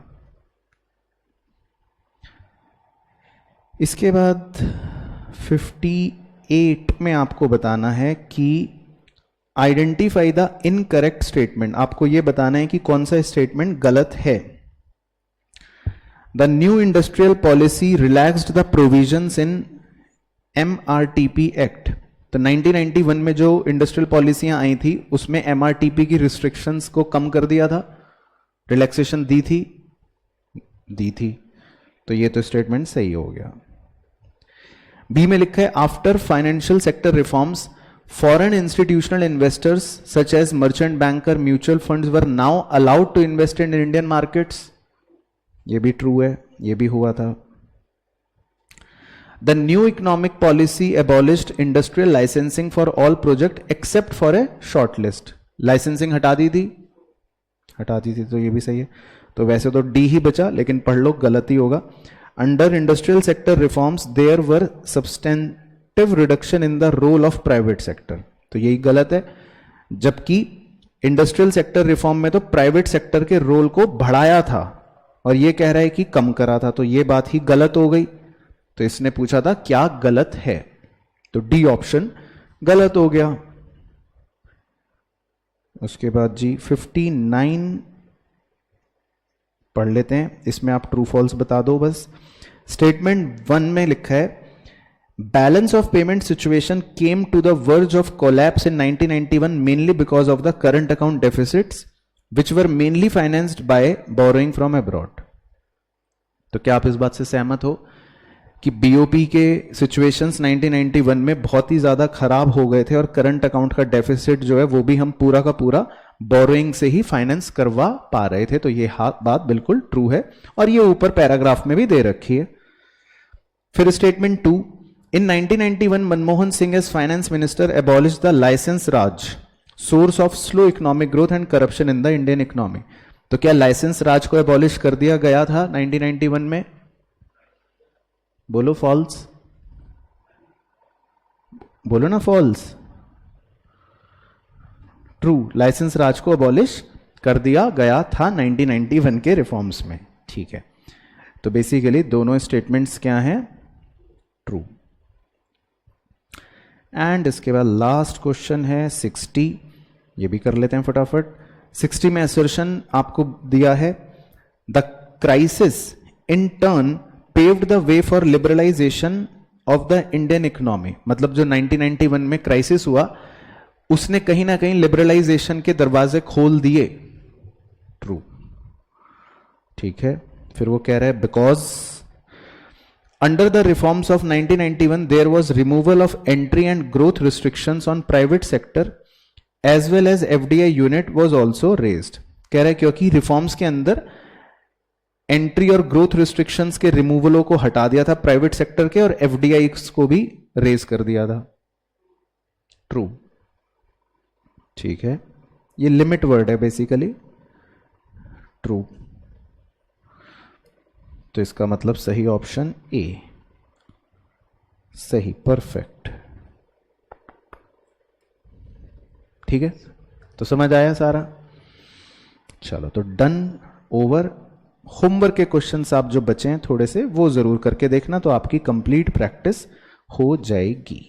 इसके बाद 58 में आपको बताना है कि आइडेंटिफाई द इनकरेक्ट स्टेटमेंट। आपको यह बताना है कि कौन सा स्टेटमेंट गलत है। The new industrial policy relaxed the provisions in MRTP act. तो 1991 में जो इंडस्ट्रियल पॉलिसियां आई थी उसमें MRTP की रिस्ट्रिक्शंस को कम कर दिया था, रिलैक्सेशन दी थी। तो ये तो स्टेटमेंट सही हो गया। बी में लिखा है, after financial sector reforms foreign institutional investors such as merchant banker mutual funds were now allowed to invest in Indian markets. ये भी ट्रू है, ये भी हुआ था। The new economic policy abolished industrial licensing for all project except for a short list. Licensing हटा दी थी, तो ये भी सही है। तो वैसे तो डी ही बचा, लेकिन पढ़ लो गलत ही होगा। Under industrial sector reforms there were substantive reduction in the role of private sector. तो यही गलत है, जबकि इंडस्ट्रियल सेक्टर रिफॉर्म में तो प्राइवेट सेक्टर के रोल को बढ़ाया था और ये कह रहा है कि कम करा था, तो ये बात ही गलत हो गई। तो इसने पूछा था क्या गलत है, तो डी ऑप्शन गलत हो गया। उसके बाद जी 59 पढ़ लेते हैं, इसमें आप ट्रू फॉल्स बता दो बस। स्टेटमेंट 1 में लिखा है, balance of payment situation came to the verge of collapse in 1991 mainly because of the current account deficits which were mainly financed by borrowing from abroad. तो क्या आप इस बात से सहमत हो कि बीओपी के सिचुएशंस 1991 में बहुत ही ज्यादा खराब हो गए थे और करंट अकाउंट का डेफिसिट जो है वो भी हम पूरा का पूरा बोरोइंग से ही फाइनेंस करवा पा रहे थे। तो ये बात बिल्कुल ट्रू है और ये ऊपर पैराग्राफ में भी दे रखी है। फिर statement 2, in 1991 Manmohan Singh as finance minister abolish the licence Raj, source of slow economic growth and corruption in the Indian economy. तो क्या लाइसेंस राज को एबॉलिश कर दिया गया था 1991 में? बोलो फॉल्स। बोलो ना फॉल्स। ट्रू, लाइसेंस राज को अबॉलिश कर दिया गया था 1991 के रिफॉर्म्स में। ठीक है, तो बेसिकली दोनों स्टेटमेंट्स क्या हैं? ट्रू। एंड इसके बाद लास्ट क्वेश्चन है 60, ये भी कर लेते हैं फटाफट। 60 में असर्शन आपको दिया है, the crisis in turn paved the way for liberalisation of the Indian economy. मतलब जो 1991 में क्राइसिस हुआ उसने कहीं ना कहीं लिबरलाइजेशन के दरवाजे खोल दिए। ट्रू। ठीक है, फिर वो कह रहा है because under the reforms of 1991 there was removal of entry and growth restrictions on private sector as well as FDI unit was also raised. कह रहा है क्योंकि रिफॉर्म्स के अंदर एंट्री और ग्रोथ रिस्ट्रिक्शंस के रिमूवलों को हटा दिया था प्राइवेट सेक्टर के, और एफडीआई को भी रेज कर दिया था। ट्रू। ठीक है, ये लिमिट वर्ड है बेसिकली। ट्रू, तो इसका मतलब सही ऑप्शन ए। सही, परफेक्ट। ठीक है, तो समझ आया सारा। चलो तो डन, ओवर। होमवर्क के क्वेश्चंस आप जो बचे हैं थोड़े से वो जरूर करके देखना, तो आपकी कंप्लीट प्रैक्टिस हो जाएगी।